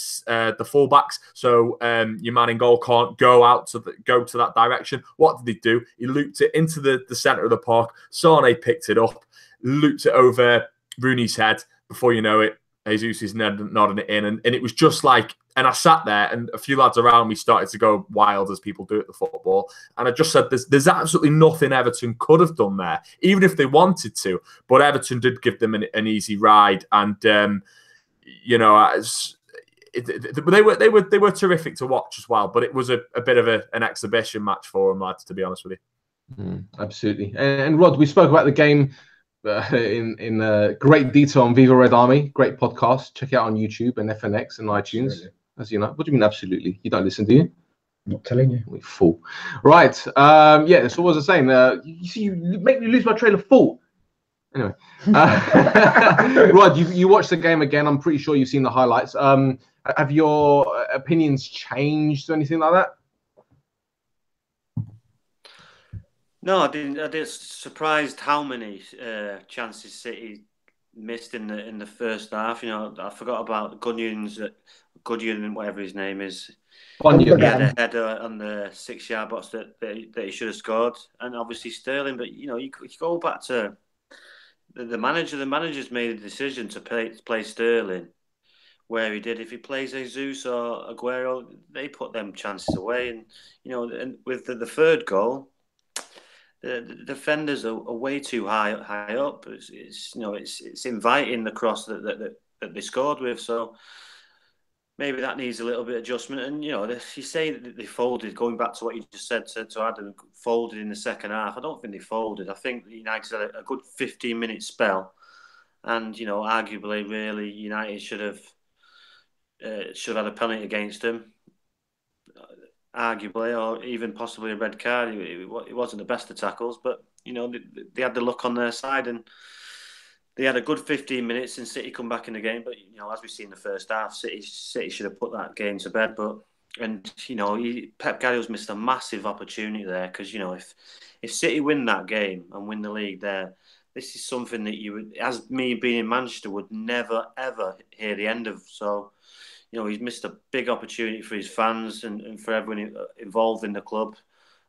fullbacks, so your man in goal can't go to that direction. What did he do? He looped it into the centre of the park. Sane picked it up, looped it over Rooney's head. Before you know it, Jesus is nodding it in, and it was just like. And I sat there, and a few lads around me started to go wild as people do at the football. And I just said, there's absolutely nothing Everton could have done there, even if they wanted to. But Everton did give them an easy ride, and you know, they were terrific to watch as well. But it was a bit of an exhibition match for them, lads, to be honest with you. Absolutely. And Rod, we spoke about the game in great detail on Viva Red Army. Great podcast. Check it out on YouTube and FNX and iTunes. Absolutely. As you know, what do you mean absolutely? You don't listen, do you? Not telling you. You fool. Right. Yeah. So what was I saying? You see, you make me lose my train of thought. Anyway, Rod, you watched the game again. I'm pretty sure you've seen the highlights. Have your opinions changed or anything like that? No, I didn't. I was surprised how many chances City missed in the first half. You know, I forgot about Goodwin, whatever his name is. He had a header on the 6-yard box that he should have scored, and obviously Sterling. But you know, you go back to the manager. The manager's made a decision to play Sterling where he did. If he plays Jesus or Aguero, they put them chances away. And you know, and with the third goal, the defenders are way too high up. It's you know, it's inviting the cross that they scored with. So maybe that needs a little bit of adjustment. And, you know, you say that they folded, going back to what you just said to Adam, folded in the second half. I don't think they folded. I think United had a good 15-minute spell. And, you know, arguably, really, United should have had a penalty against them. Arguably, or even possibly a red card. It wasn't the best of tackles, but, you know, they had the luck on their side, and they had a good 15 minutes and City come back in the game. But, you know, as we see in the first half, City should have put that game to bed. And you know, Pep Guardiola's missed a massive opportunity there because, you know, if City win that game and win the league there, this is something that you would, as me being in Manchester, would never, ever hear the end of. So, you know, he's missed a big opportunity for his fans and for everyone involved in the club.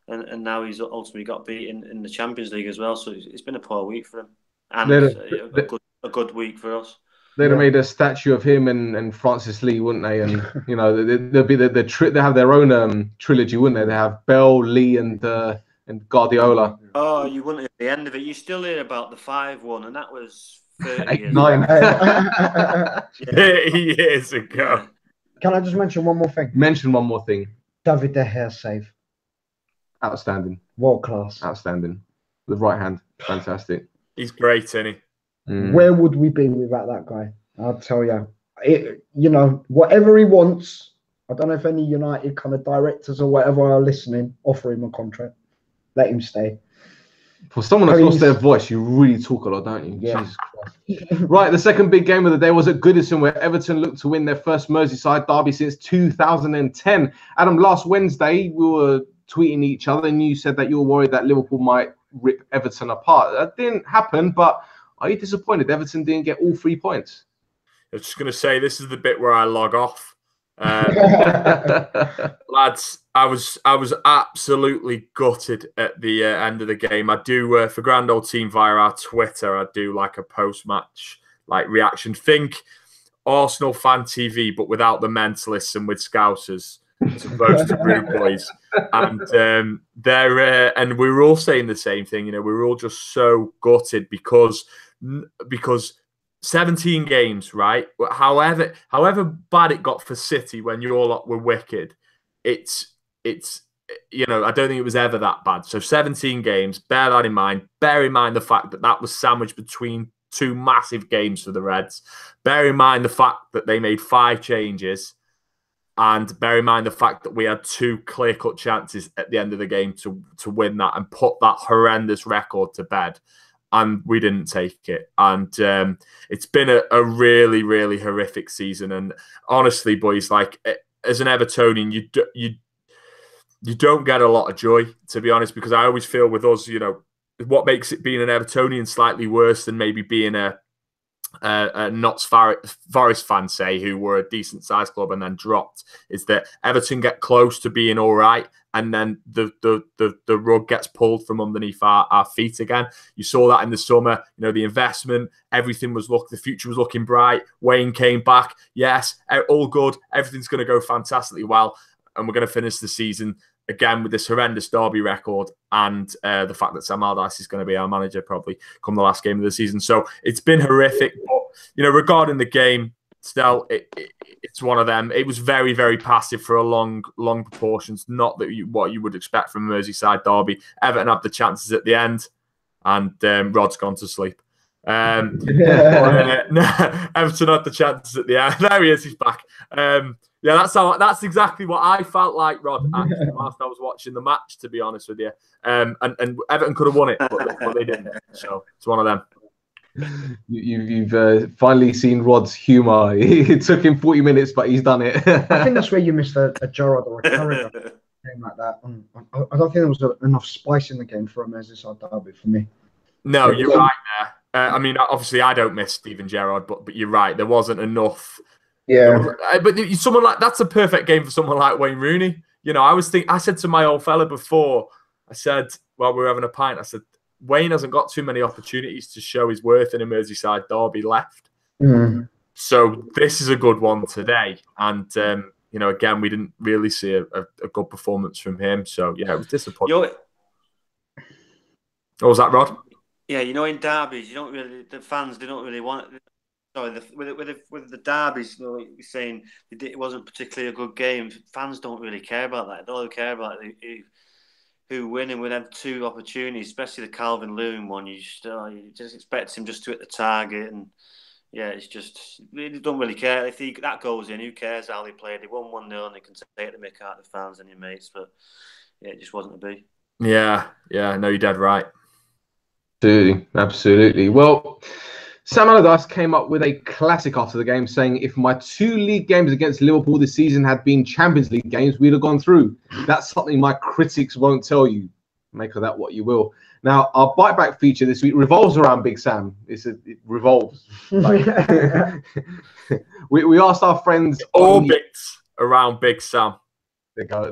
And now he's ultimately got beat in the Champions League as well. So it's been a poor week for him. And a good week for us. They'd have made a statue of him and Francis Lee, wouldn't they? And you know, there'd be they have their own trilogy, wouldn't they? They have Bell, Lee, and Guardiola. Oh, you wouldn't at the end of it. You still hear about the 5-1, and that was 30 years 9. 30 years ago. Can I just mention one more thing? Mention one more thing. David De Gea save. Outstanding. World class. Outstanding. With right hand. Fantastic. He's great, isn't he? Where would we be without that guy? I'll tell you. You know, whatever he wants, I don't know if any United kind of directors or whatever are listening, offer him a contract. Let him stay. For someone that's lost their voice, you really talk a lot, don't you? Yeah. Jesus Christ. Right, the second big game of the day was at Goodison, where Everton looked to win their first Merseyside derby since 2010. Adam, last Wednesday, we were tweeting each other, and you said that you were worried that Liverpool might rip Everton apart. That didn't happen, but are you disappointed Everton didn't get all 3 points? I was just going to say, this is the bit where I log off. Lads, I was absolutely gutted at the end of the game. I do, for Grand Old Team via our Twitter, I do like a post-match like reaction. Think Arsenal Fan TV, but without the mentalists and with Scousers, as opposed to Rude Boys. And and we were all saying the same thing. You know, we were all just so gutted because 17 games, right? However bad it got for City when you all lot were wicked, it's you know, I don't think it was ever that bad. So 17 games, bear that in mind. Bear in mind the fact that that was sandwiched between 2 massive games for the Reds. Bear in mind the fact that they made 5 changes. And bear in mind the fact that we had 2 clear-cut chances at the end of the game to win that and put that horrendous record to bed. And we didn't take it. And it's been a really, really horrific season. And honestly, boys, like, as an Evertonian, you don't get a lot of joy, to be honest, because I always feel with us, you know, what makes it being an Evertonian slightly worse than maybe being a Notts Forest fan, say, who were a decent sized club and then dropped, is that Everton get close to being all right, and then the rug gets pulled from underneath our feet again. You saw that in the summer. You know, the investment, everything was the future was looking bright. Wayne came back. Yes, all good. Everything's going to go fantastically well, and we're going to finish the season again with this horrendous derby record and the fact that Sam Allardyce is going to be our manager probably come the last game of the season. So it's been horrific. But, you know, regarding the game, still, it's one of them. It was very, very passive for a long proportions. Not that what you would expect from a Merseyside derby. Everton had the chances at the end, and Rod's gone to sleep. Everton had the chances at the end. There he is. He's back. Yeah, that's exactly what I felt like, Rod, actually, whilst I was watching the match, to be honest with you. And Everton could have won it, but they didn't. So it's one of them. You've finally seen Rod's humour. It took him 40 minutes, but he's done it. I think that's where you missed a Gerrard or a Carragher game like that. I don't think there was enough spice in the game for a Merseyside derby for me. No, you're right there. I mean, obviously, I don't miss Steven Gerrard, but you're right. There wasn't enough. Yeah, but someone like that's a perfect game for someone like Wayne Rooney. You know, I said to my old fella before, I said while we were having a pint, I said Wayne hasn't got too many opportunities to show his worth in a Merseyside derby left. So this is a good one today, and you know, again, we didn't really see a good performance from him. So yeah, it was disappointing. What was that, Rod? Yeah, you know, in derbies, the fans they don't really want it. Sorry, with the derbies, you know, like you're saying it wasn't particularly a good game. Fans don't really care about that. They don't care about who win, and we'd have 2 opportunities, especially the Calvin Lewin one. You just expect him just to hit the target, and yeah, it's just they don't really care if that goes in. Who cares how they played? They won 1-0, and they can take the mick out of the fans and your mates. But yeah, it just wasn't to be. Yeah, no, you're dead right. Absolutely. Well, Sam Allardyce came up with a classic after the game, saying, if my 2 league games against Liverpool this season had been Champions League games, we'd have gone through. That's something my critics won't tell you. Make of that what you will. Now, our Biteback feature this week revolves around Big Sam. It revolves. Like, we asked our friends... Orbits around Big Sam. There you go.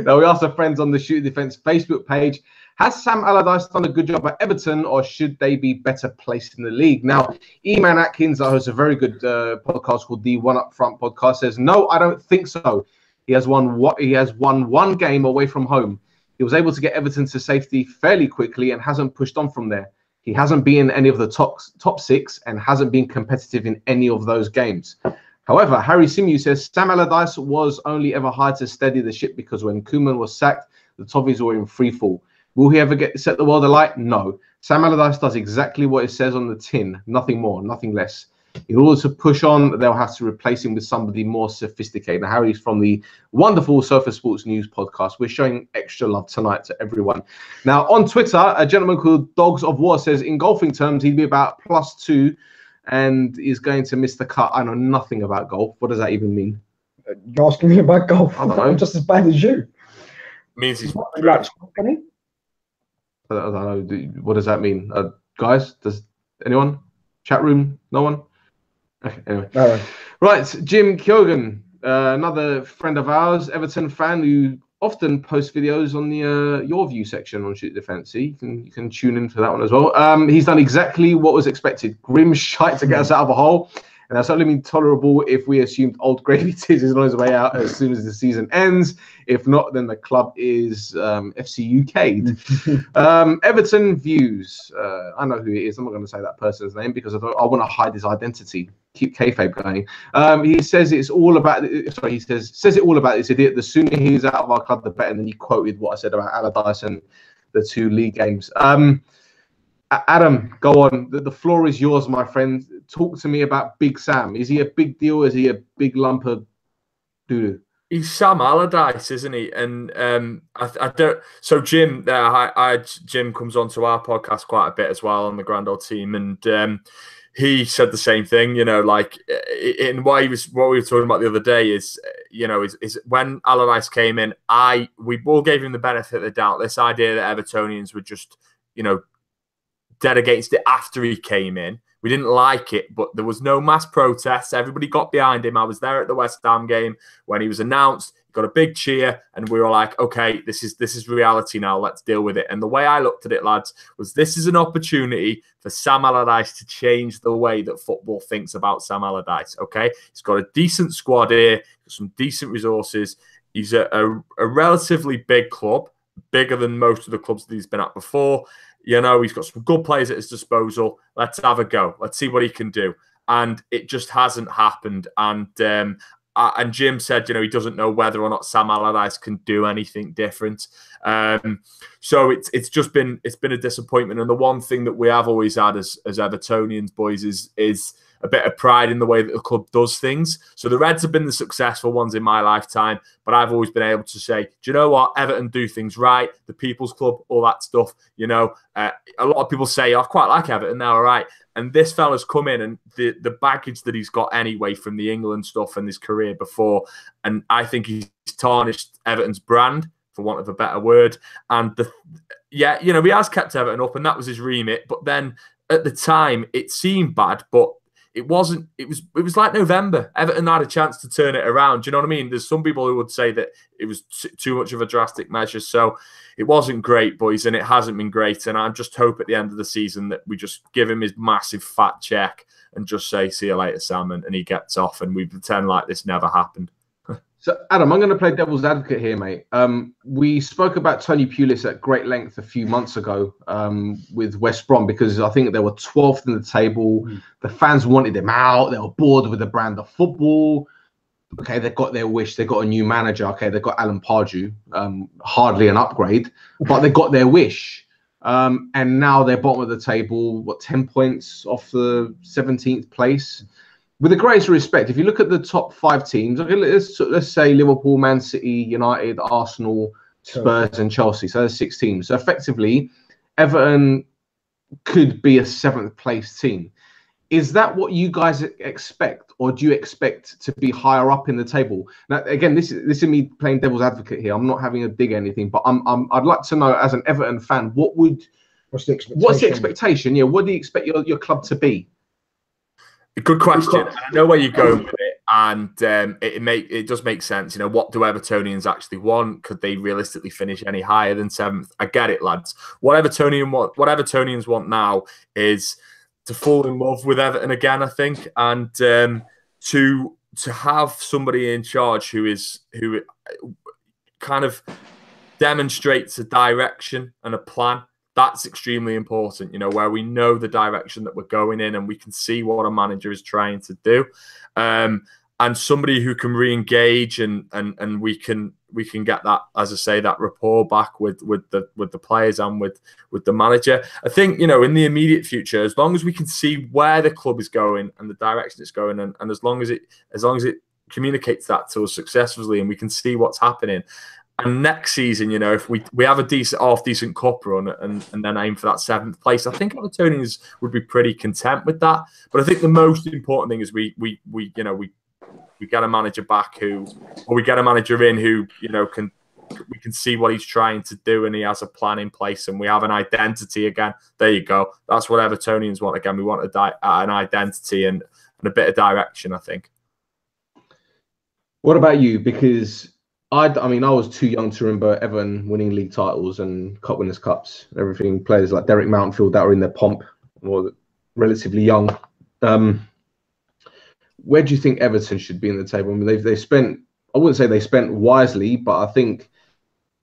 Now, we asked our friends on the Shoot Defence Facebook page, has Sam Allardyce done a good job at Everton, or should they be better placed in the league? Now, E-Man Atkins, that hosts a very good podcast called the One Up Front podcast, says, no, I don't think so. He has won 1 game away from home. He was able to get Everton to safety fairly quickly and hasn't pushed on from there. He hasn't been in any of the top 6 and hasn't been competitive in any of those games. However, Harry Simu says Sam Allardyce was only ever hired to steady the ship because when Koeman was sacked, the Toffees were in freefall. Will he ever set the world alight? No. Sam Allardyce does exactly what it says on the tin. Nothing more, nothing less. In order to push on, they'll have to replace him with somebody more sophisticated. Now, Harry's from the wonderful Sofa Sports News podcast. We're showing extra love tonight to everyone. Now, on Twitter, a gentleman called Dogs of War says, in golfing terms, he'd be about +2 and is going to miss the cut. I know nothing about golf. What does that even mean? You're asking me about golf? I don't know. I'm just as bad as you. Means he's... I don't know. What does that mean? Guys, does anyone? Chat room? No one? Okay, anyway. Right, Jim Kyogan, another friend of ours, Everton fan who often posts videos on the Your View section on Shoot Defence. You can tune in for that one as well. He's done exactly what was expected. Grim shite to get us out of a hole. and that's only tolerable if we assumed old Gravy Tiz is on his way out as soon as the season ends. If not, then the club is FC UK'd. Everton views. I know who it is. I'm not going to say that person's name because I want to hide his identity. Keep kayfabe going. He says it's all about. Sorry, he says it all about this idiot. The sooner he's out of our club, the better. And then he quoted what I said about Allardyce and the 2 league games. Adam, go on. The floor is yours, my friend. Talk to me about Big Sam. Is he a big deal? Is he a big lump of doo-doo? He's Sam Allardyce, isn't he? And I don't. So Jim, Jim comes onto our podcast quite a bit as well on the Grand Old Team, and he said the same thing. You know, like in what we were talking about the other day is, you know, is when Allardyce came in, we all gave him the benefit of the doubt. This idea that Evertonians would just, you know, dead against it after he came in. We didn't like it, but there was no mass protests. Everybody got behind him. I was there at the West Ham game when he was announced. He got a big cheer, and we were like, okay, this is reality now. Let's deal with it. And the way I looked at it, lads, was this is an opportunity for Sam Allardyce to change the way that football thinks about Sam Allardyce, okay? He's got a decent squad here, some decent resources. He's a relatively big club, bigger than most of the clubs that he's been at before. You know, he's got some good players at his disposal. Let's have a go. Let's see what he can do. And it just hasn't happened. And Jim said, you know, he doesn't know whether or not Sam Allardyce can do anything different. So it's been a disappointment. And the one thing that we have always had as Evertonians, boys, is a bit of pride in the way that the club does things. So the Reds have been the successful ones in my lifetime, but I've always been able to say, do you know what? Everton do things right. The People's Club, all that stuff. You know, a lot of people say, I quite like Everton now, all right. And this fella's come in, and the baggage that he's got anyway from the England stuff and his career before, and I think he's tarnished Everton's brand, for want of a better word. And you know, he has kept Everton up, and that was his remit. But then at the time, it seemed bad, but it wasn't. It was like November. Everton had a chance to turn it around. Do you know what I mean? There's some people who would say that it was too much of a drastic measure. So it wasn't great, boys, and it hasn't been great. And I just hope at the end of the season that we just give him his massive fat check and just say, see you later, Sam, and he gets off, and we pretend like this never happened. So, Adam, I'm going to play devil's advocate here, mate. We spoke about Tony Pulis at great length a few months ago with West Brom, because I think they were 12th in the table. The fans wanted him out. They were bored with the brand of football. Okay, they got their wish. They got a new manager. Okay, they got Alan Pardew. Hardly an upgrade, but they got their wish. And now they're bottom of the table, 10 points off the 17th place. With the greatest respect, if you look at the top 5 teams, okay, let's say Liverpool, Man City, United, Arsenal, Spurs, and Chelsea. So there's 6 teams. So effectively, Everton could be a 7th place team. Is that what you guys expect, or do you expect to be higher up in the table? Now, again, this is me playing devil's advocate here. I'm not having a dig at anything, but I'd like to know, as an Everton fan, what's the expectation? Yeah, what do you expect your club to be? Good question. I know where you're going with it, and it does make sense. You know, what do Evertonians actually want? Could they realistically finish any higher than 7th? I get it, lads. What Evertonians want now is to fall in love with Everton again, I think, and to have somebody in charge who kind of demonstrates a direction and a plan. That's extremely important, you know, where we know the direction that we're going in and we can see what a manager is trying to do. And somebody who can re-engage and we can get that, as I say, that rapport back with the players and with the manager. I think, you know, in the immediate future, as long as we can see where the club is going and the direction it's going, and as long as it communicates that to us successfully and we can see what's happening. And next season, you know, if we have a half-decent cup run and then aim for that 7th place, I think Evertonians would be pretty content with that. But I think the most important thing is we get a manager back we get a manager in who, you know, we can see what he's trying to do and he has a plan in place and we have an identity again. There you go. That's what Evertonians want again. We want an identity and a bit of direction, I think. What about you? Because I mean, I was too young to remember Everton winning league titles and Cup Winners' Cups, everything. Players like Derek Mountfield that were in their pomp, or relatively young. where do you think Everton should be in the table? I mean, they spent, I wouldn't say they spent wisely, but I think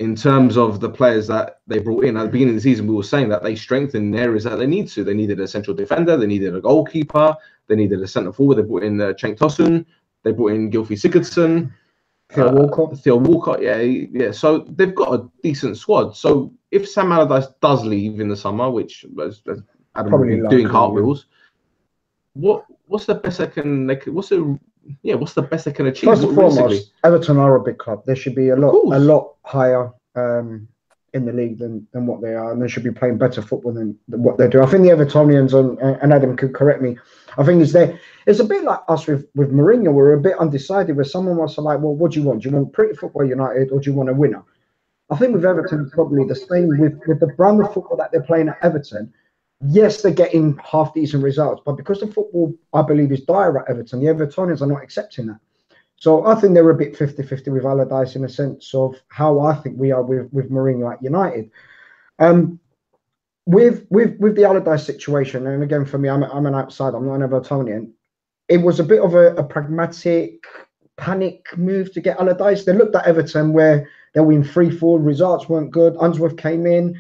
in terms of the players that they brought in at the beginning of the season, we were saying that they strengthened areas that they need to. They needed a central defender, they needed a goalkeeper, they needed a centre forward. They brought in Cenk Tosun, they brought in Gylfi Sigurdsson, Theo Walcott. Yeah. So they've got a decent squad. So if Sam Allardyce does leave in the summer, which as Adam will be doing cartwheels, what's the best they can what's the best they can achieve? First and foremost, Everton are a big club. They should be a lot higher in the league than what they are, and they should be playing better football than what they do. I think the Evertonians, and Adam could correct me, I think it's a bit like us with Mourinho. We're a bit undecided, where someone was like, well, what do you want? Do you want pretty football United, or do you want a winner? I think with Everton, it's probably the same with the brand of football that they're playing at Everton. Yes, they're getting half-decent results, but because the football, I believe, is dire at Everton, the Evertonians are not accepting that. So I think they're a bit 50-50 with Allardyce in a sense of how I think we are with Mourinho at United. With the Allardyce situation, and again, for me, I'm an outsider, I'm not an Evertonian, it was a bit of a pragmatic panic move to get Allardyce. They looked at Everton where they were in 3-4, results weren't good, Unsworth came in,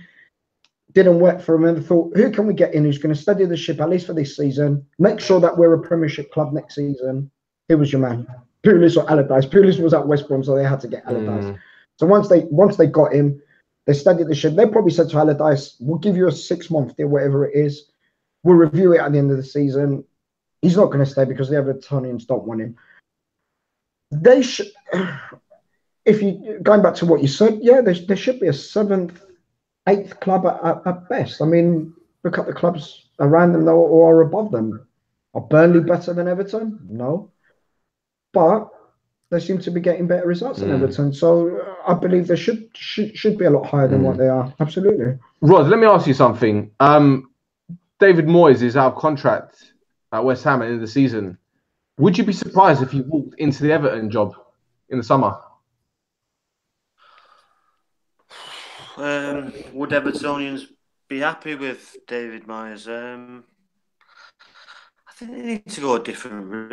didn't work for him, and thought, who can we get in who's going to steady the ship, at least for this season, make sure that we're a Premiership club next season? Who was your man? Pulis or Allardyce? Pulis was at West Brom, so they had to get Allardyce. So once they got him, they steadied the ship. They probably said to Allardyce, we'll give you a 6-month deal, whatever it is. We'll review it at the end of the season. He's not going to stay because the Evertonians don't want him. They should, if you, going back to what you said, yeah, there should be a 7th, 8th club at best. I mean, look at the clubs around them or above them. Are Burnley better than Everton? No. But they seem to be getting better results than Everton. So I believe they should be a lot higher than what they are. Absolutely. Rod, let me ask you something. David Moyes is out of contract at West Ham at the end of the season. Would you be surprised if he walked into the Everton job in the summer? Would Evertonians be happy with David Moyes? I think they need to go a different route.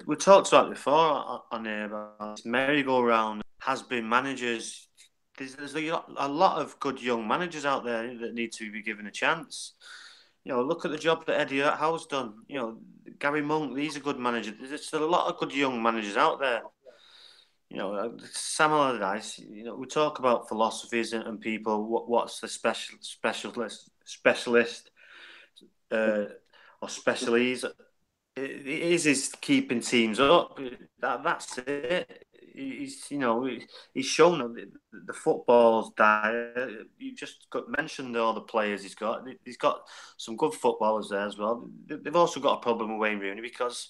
We talked about it before on here about merry-go-round has-been managers. There's a lot of good young managers out there that need to be given a chance. Look at the job that Eddie Howe's done. Gary Monk, these are good managers. There's still a lot of good young managers out there. Sam Allardyce, we talk about philosophies and people, what's the specialist or specialties. It is keeping teams up. That's it. He's shown the football's dire. You just mentioned all the players he's got. He's got some good footballers there as well. They've also got a problem with Wayne Rooney because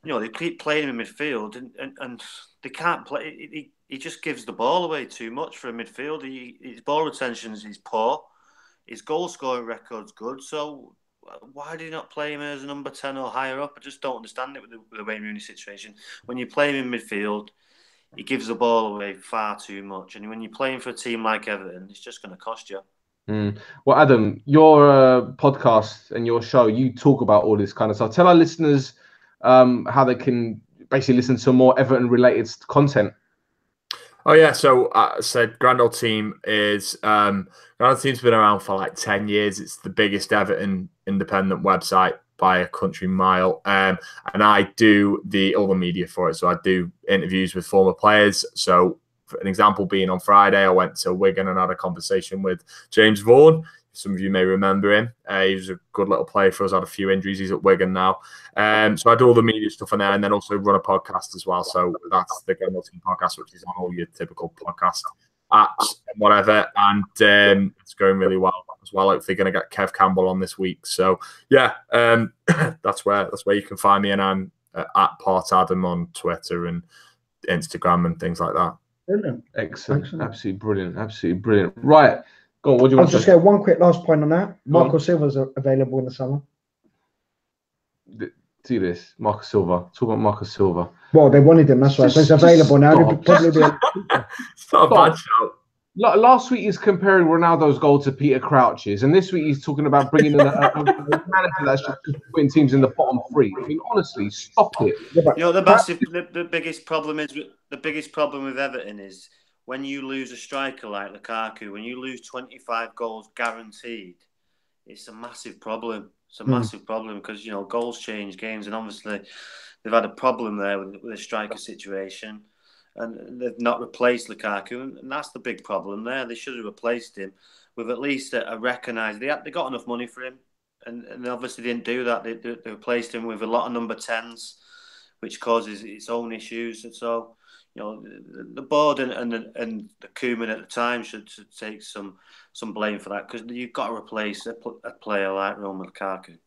they keep playing him in midfield and they can't play. He just gives the ball away too much for a midfield. His ball retention is poor. His goal scoring record's good. So why do you not play him as a number 10 or higher up? I just don't understand it with the Wayne Rooney situation. When you play him in midfield, he gives the ball away far too much. And when you're playing for a team like Everton, it's just going to cost you. Well, Adam, your podcast and your show, you talk about all this kind of stuff. Tell our listeners how they can basically listen to more Everton-related content. Oh yeah, so I said Grand Old Team is Grand Old Team's been around for like 10 years. It's the biggest Everton independent website by a country mile, and I do all the media for it. So I do interviews with former players. So for an example being on Friday, I went to Wigan and had a conversation with James Vaughan. Some of you may remember him. He was a good little player for us. Had a few injuries. He's at Wigan now. So I do all the media stuff on there, and then also run a podcast as well. So that's the Grand Old Team podcast, which is on all your typical podcast apps and whatever. And it's going really well as well. Hopefully, going to get Kev Campbell on this week. So yeah, that's where you can find me, and I'm at Part Adam on Twitter and Instagram and things like that. Brilliant. Excellent. Absolutely brilliant. Right. Go on, what do you want to say? I'll just get one quick last point on that. Marco Silva's available in the summer. See this, Marco Silva. Talk about Marco Silva. Well, they wanted him, that's why. So he's available now. It's not a bad shout. Last week he's comparing Ronaldo's goal to Peter Crouch's, and this week he's talking about bringing in a manager that's just putting teams in the bottom three. I mean, honestly, stop it. You know, the biggest problem with Everton is when you lose a striker like Lukaku, when you lose 25 goals guaranteed, it's a massive problem. It's a massive problem because, you know, goals change games, and obviously they've had a problem there with the striker situation. And they've not replaced Lukaku, and that's the big problem there. They should have replaced him with at least a recognised. They got enough money for him, and they obviously didn't do that. They replaced him with a lot of number 10s, which causes its own issues. And so, you know, the board and the Koeman at the time should take some blame for that, because you've got to replace a player like Romelu Lukaku.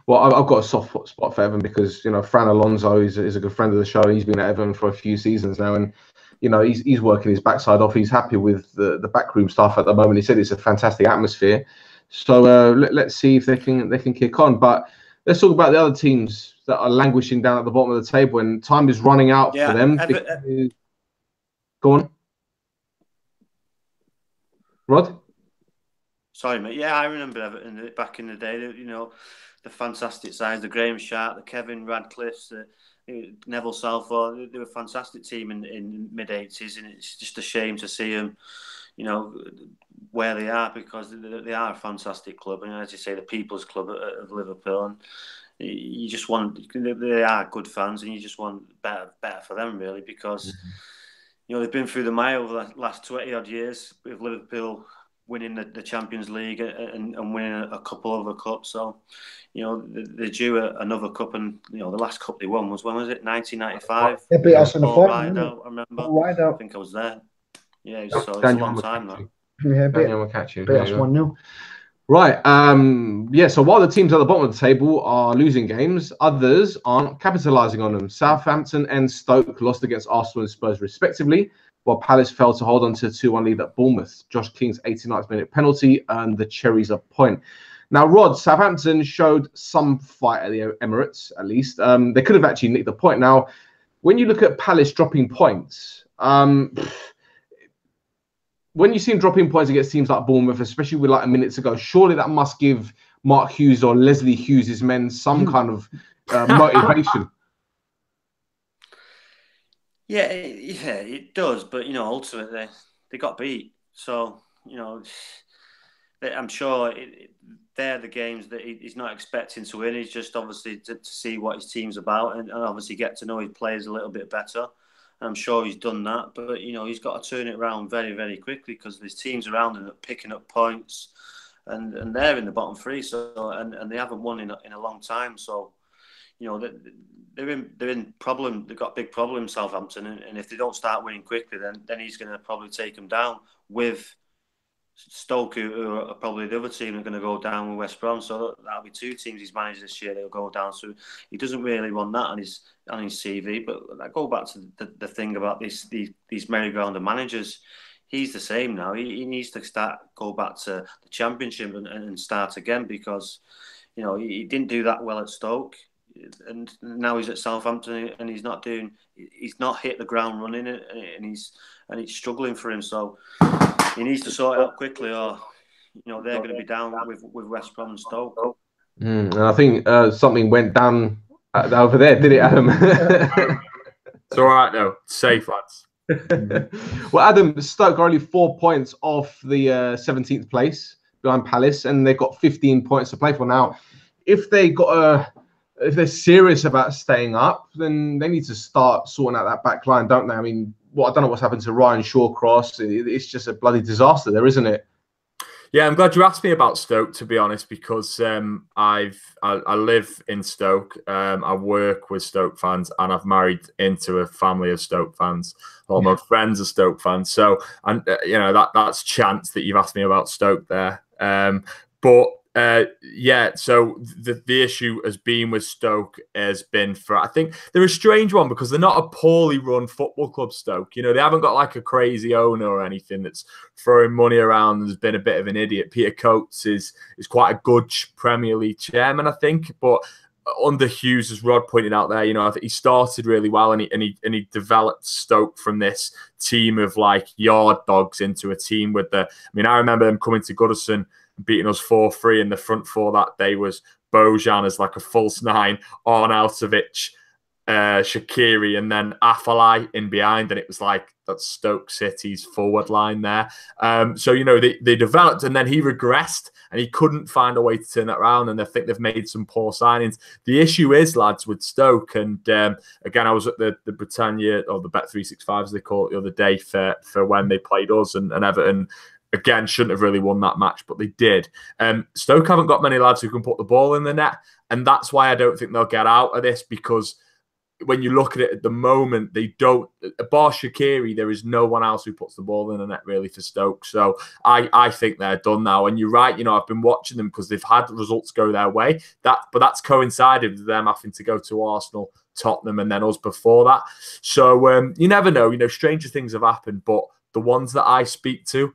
Well, I've got a soft spot for Everton because, you know, Fran Alonso is a good friend of the show. He's been at Everton for a few seasons now, and, you know, he's working his backside off. He's happy with the backroom staff at the moment. He said it's a fantastic atmosphere. So let's see if they can kick on. But let's talk about the other teams that are languishing down at the bottom of the table, and time is running out for them. Go on, Rod. Sorry, mate. Yeah, I remember Everton back in the day. You know, the fantastic sides, the Graham Sharp, the Kevin Radcliffes, the Neville Southall. They were a fantastic team in mid-80s, and it's just a shame to see them, you know, where they are, because they are a fantastic club. And as you say, the people's club of Liverpool. And you just want, they are good fans, and you just want better for them, really, because, you know, they've been through the mire over the last 20-odd years with Liverpool winning the Champions League and winning a couple of other cups. So, you know, they're due another cup, and, you know, the last cup they won was, when was it? 1995. They beat us in the final. I remember. I think I was there. Yeah, so it's a long time now. Yeah, beat us 1-0. Right. So while the teams at the bottom of the table are losing games, others aren't capitalising on them. Southampton and Stoke lost against Arsenal and Spurs respectively, while Palace failed to hold on to a 2-1 lead at Bournemouth. Josh King's 89th minute penalty earned the Cherries a point. Now, Rod, Southampton showed some fight at the Emirates, at least. They could have actually nicked the point. Now, when you look at Palace dropping points, when you see him dropping points against teams like Bournemouth, especially with like a minute to go, surely that must give Mark Hughes or Leslie Hughes' men some kind of motivation. Yeah, it does. But, you know, ultimately, they got beat. So, you know, I'm sure they're the games that he's not expecting to win. He's just obviously to see what his team's about and obviously get to know his players a little bit better. I'm sure he's done that, but, you know, he's got to turn it around very, very quickly, because there's teams around him that are picking up points, and they're in the bottom three. So and they haven't won in a long time. So, you know, they're in problem. They've got big problems, Southampton, and if they don't start winning quickly, then he's going to probably take them down, with Stoke, who are probably the other team that are going to go down with West Brom. So that'll be two teams he's managed this year that'll go down. So he doesn't really want that on his CV. But I go back to the thing about these merry-go-round of managers. He's the same now. He needs to go back to the Championship and start again, because, you know, he didn't do that well at Stoke, and now he's at Southampton and he's not hit the ground running, and it's struggling for him. So he needs to sort it out quickly, or, you know, they're going to be down with West Brom and Stoke. And I think something went down over there, did it, Adam? It's all right, though. Safe, lads. Well, Adam, Stoke are only 4 points off the 17th place behind Palace, and they've got 15 points to play for. Now, if they're serious about staying up, then they need to start sorting out that back line, don't they? I mean, I don't know what's happened to Ryan Shawcross. It's just a bloody disaster there, isn't it? Yeah, I'm glad you asked me about Stoke, to be honest, because I live in Stoke. I work with Stoke fans, and I've married into a family of Stoke fans. All my friends are Stoke fans. So, and you know, that's chance that you've asked me about Stoke there. So the issue has been with Stoke has been I think they're a strange one, because they're not a poorly run football club, Stoke. You know, they haven't got like a crazy owner or anything that's throwing money around and has been a bit of an idiot. Peter Coates is quite a good Premier League chairman, I think, but under Hughes, as Rod pointed out there, I think he started really well, and he developed Stoke from this team of like yard dogs into a team with I remember them coming to Goodison, beating us 4-3, and the front four that day was Bojan as like a false nine, Arnautovic, Shaqiri, and then Afellay in behind, and it was like that's Stoke City's forward line there. So they developed, and then he regressed, and he couldn't find a way to turn that around. And I think they've made some poor signings. The issue is, lads, with Stoke, and again, I was at the Britannia, or the Bet365 as they call it, the other day for when they played us, and Everton. Again, shouldn't have really won that match, but they did. Stoke haven't got many lads who can put the ball in the net, and that's why I don't think they'll get out of this, because when you look at it at the moment, they don't. Bar Shaqiri, there is no one else who puts the ball in the net really for Stoke. So I think they're done now. And you're right. I've been watching them because they've had results go their way. But that's coincided with them having to go to Arsenal, Tottenham, and then us before that. So you never know. Stranger things have happened. But the ones that I speak to,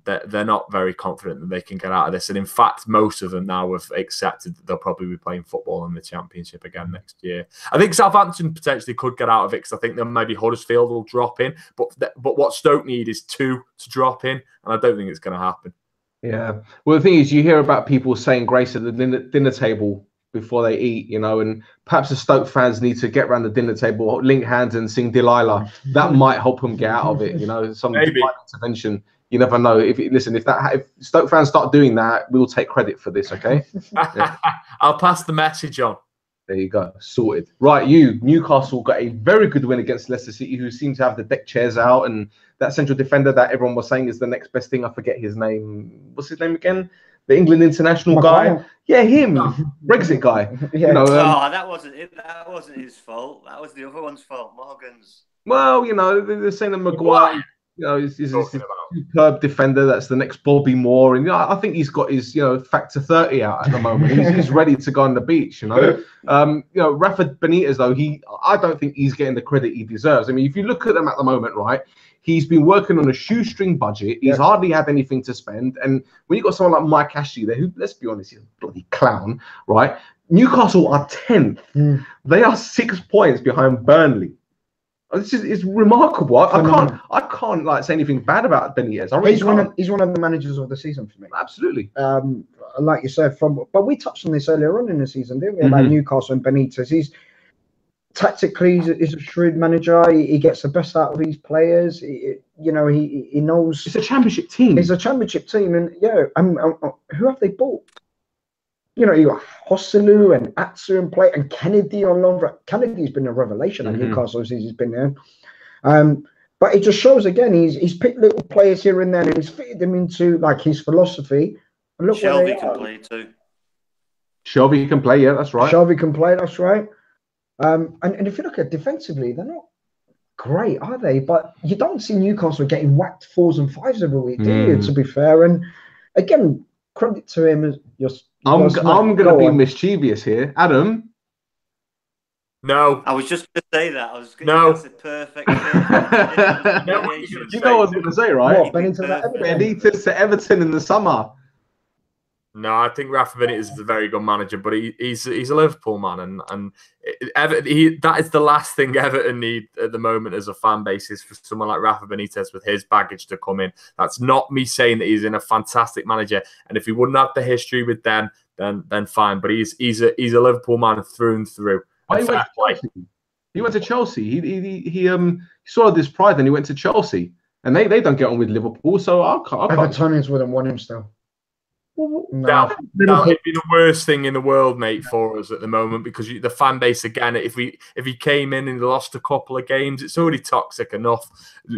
they're not very confident that they can get out of this. And in fact, most of them now have accepted that they'll probably be playing football in the Championship again next year. I think Southampton potentially could get out of it, because I think then maybe Huddersfield will drop in. But what Stoke need is 2 to drop in, and I don't think it's going to happen. Yeah. Well, the thing is, you hear about people saying grace at the dinner table before they eat, and perhaps the Stoke fans need to get around the dinner table, link hands and sing Delilah. That might help them get out of it, some divine intervention. You never know. If Stoke fans start doing that, we'll take credit for this, okay? Yeah. I'll pass the message on. There you go. Sorted. Right, Newcastle got a very good win against Leicester City, who seem to have the deck chairs out, and that central defender that everyone was saying is the next best thing. I forget his name. What's his name again? The England international guy. Yeah, him. Brexit guy. Yeah. That wasn't it. That wasn't his fault. That was the other one's fault. Morgan's. Well, they're saying that Maguire. He's a superb defender. That's the next Bobby Moore, and I think he's got his factor 30 out at the moment. He's ready to go on the beach. Rafa Benitez, though, I don't think he's getting the credit he deserves. I mean, if you look at them at the moment, right, he's been working on a shoestring budget. He's hardly had anything to spend, and when you got someone like Mike Ashley there, who, let's be honest, he's a bloody clown, right? Newcastle are 10th. They are 6 points behind Burnley. It's remarkable. I can't like say anything bad about Benitez. He's one of the managers of the season for me. Absolutely. Like you said, but we touched on this earlier on in the season, didn't we? About Newcastle and Benitez. He's tactically he's a shrewd manager. He gets the best out of his players. He knows it's a championship team. It's a championship team, and who have they bought? You got Hosselu and Atsu and play and Kennedy on loan. Kennedy's been a revelation at Newcastle since he's been there. But it just shows again he's picked little players here and there, and he's fitted them into like his philosophy. And look, Shelby can play too. Shelby can play, yeah, that's right. Shelby can play, that's right. And if you look at defensively, they're not great, are they? But you don't see Newcastle getting whacked 4s and 5s every week, do you? To be fair, and again, credit to him as just. I'm going to be mischievous here. Adam? No. I was just going to say that. I was going to say perfect. You know what I was going to say, right? What, Benitez to Everton in the summer. No, I think Rafa Benitez is a very good manager, but he's a Liverpool man, and that is the last thing Everton need at the moment as a fan base, is for someone like Rafa Benitez with his baggage to come in. That's not me saying that he's in a fantastic manager, and if he wouldn't have the history with them, then fine. But he's a Liverpool man through and through. He went to Chelsea. He saw this pride, and he went to Chelsea, and they don't get on with Liverpool, so I can't. Evertonians wouldn't want him still. No, it'd be the worst thing in the world, mate, for us at the moment, because the fan base again. If he came in and lost a couple of games, it's already toxic enough.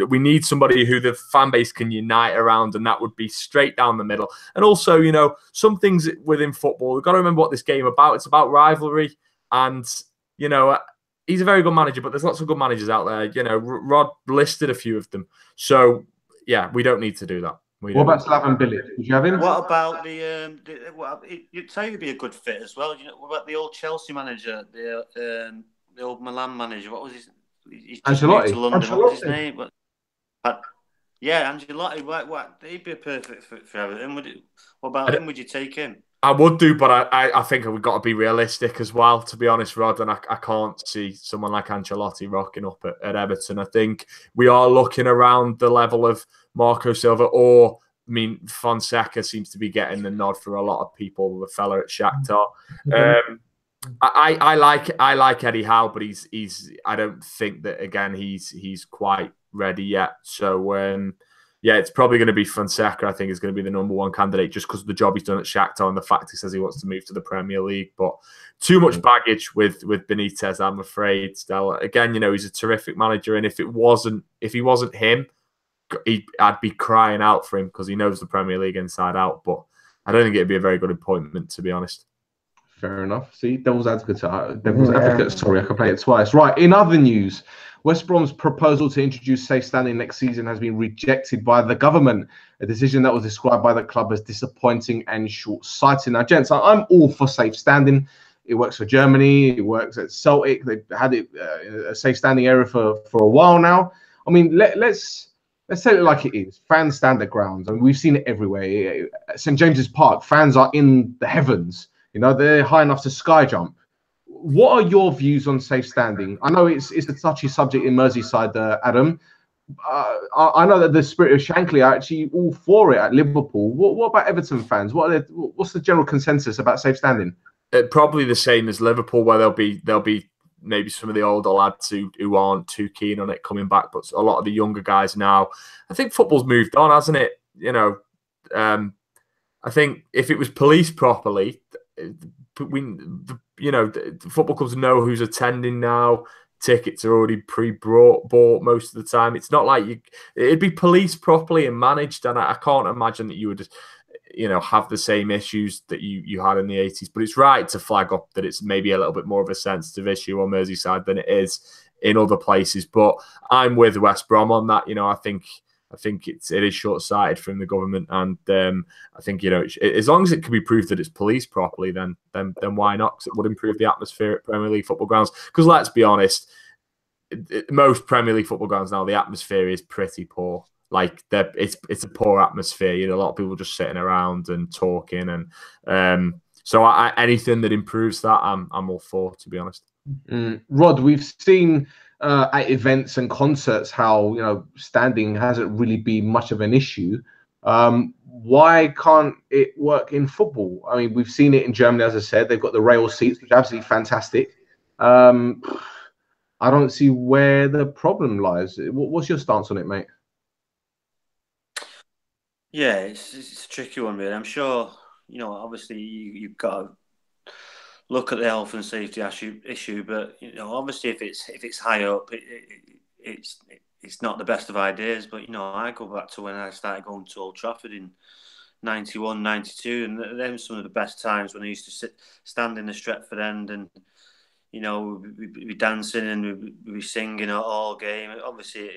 We need somebody who the fan base can unite around, and that would be straight down the middle. And also, some things within football, we've got to remember what this game about. It's about rivalry, and he's a very good manager, but there's lots of good managers out there. Rod listed a few of them, so yeah, we don't need to do that. What about Slaven Bilic? Did you have him? What about you'd say he'd be a good fit as well. What about the old Chelsea manager, the old Milan manager? What was his? He's just moved to London. What was his name? Ancelotti. What? He'd be a perfect fit for Everton. What about him? Would you take him? I would do, but I think we've got to be realistic as well, to be honest, Rod. And I can't see someone like Ancelotti rocking up at Everton. I think we are looking around the level of Marco Silva, or I mean, Fonseca seems to be getting the nod for a lot of people. The fella at Shakhtar. I like Eddie Howe, but I don't think that again he's quite ready yet. So yeah, it's probably going to be Fonseca. I think is going to be the #1 candidate just because of the job he's done at Shakhtar and the fact he says he wants to move to the Premier League. But too much baggage with Benitez, I'm afraid. Stella, again, he's a terrific manager, and if he wasn't him, I'd be crying out for him because he knows the Premier League inside out. But I don't think it'd be a very good appointment, to be honest. Fair enough. See, devil's advocate. Sorry, I can play it twice. Right. In other news, West Brom's proposal to introduce safe standing next season has been rejected by the government, a decision that was described by the club as disappointing and short-sighted. Now, gents, I'm all for safe standing. It works for Germany. It works at Celtic. They've had it a safe standing area for a while now. I mean, let's say it like it is. Fans stand at grounds, and we've seen it everywhere. At St James's Park, fans are in the heavens. They're high enough to sky jump. What are your views on safe standing? I know it's a touchy subject in Merseyside, Adam. I know that the spirit of Shankly are actually all for it at Liverpool. What about Everton fans? What's the general consensus about safe standing? Probably the same as Liverpool, where there'll be maybe some of the older lads who aren't too keen on it coming back, but a lot of the younger guys now. I think football's moved on, hasn't it? I think if it was policed properly, the football clubs know who's attending now. Tickets are already bought most of the time. It's not like it'd be policed properly and managed, and I can't imagine that you would have the same issues that you had in the 80s. But it's right to flag up that it's maybe a little bit more of a sensitive issue on Merseyside than it is in other places. But I'm with West Brom on that. I think it is short-sighted from the government, and I think as long as it can be proved that it's policed properly, then why not? Because it would improve the atmosphere at Premier League football grounds. Because let's be honest, most Premier League football grounds now, the atmosphere is pretty poor. Like it's a poor atmosphere. A lot of people just sitting around and talking, and so anything that improves that, I'm all for, to be honest. Rod, we've seen at events and concerts how standing hasn't really been much of an issue. Why can't it work in football? I mean, we've seen it in Germany, as I said. They've got the rail seats, which are absolutely fantastic. I don't see where the problem lies. What's your stance on it, mate? Yeah, it's a tricky one, really. I'm sure, obviously you've got to look at the health and safety issue, but obviously if it's high up, it's not the best of ideas. But I go back to when I started going to Old Trafford in 91, 92, and them some of the best times when I used to stand in the Stretford end, and we'd be dancing and we'd be singing all game. Obviously,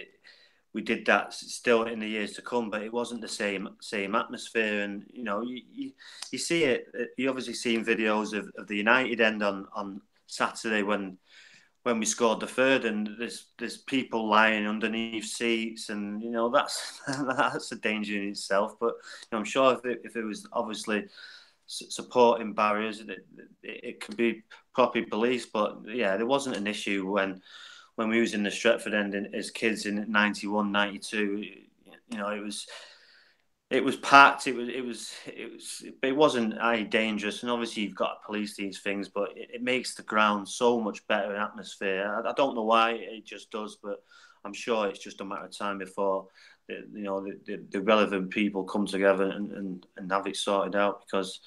we did that still in the years to come, but it wasn't the same atmosphere. And you see it. You obviously seen videos of the United end on Saturday when we scored the third, and there's people lying underneath seats, and that's a danger in itself. But I'm sure if it was obviously supporting barriers, it could be properly policed. But yeah, there wasn't an issue when we was in the Stretford end as kids in 91, 92. It was packed. It wasn't dangerous. And obviously you've got to police these things, but it makes the ground so much better in atmosphere. I don't know why, it just does, but I'm sure it's just a matter of time before the relevant people come together and have it sorted out, because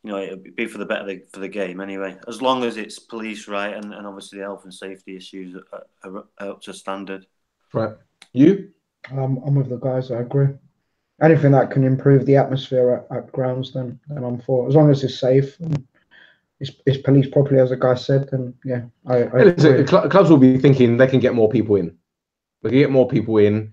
it'd be for the better for the game anyway, as long as it's policed right, and obviously the health and safety issues are up to standard. Right. You? I'm with the guys. I agree. Anything that can improve the atmosphere at grounds, then I'm for. As long as it's safe and it's policed properly, as the guy said, then yeah. Clubs will be thinking they can get more people in. They can get more people in,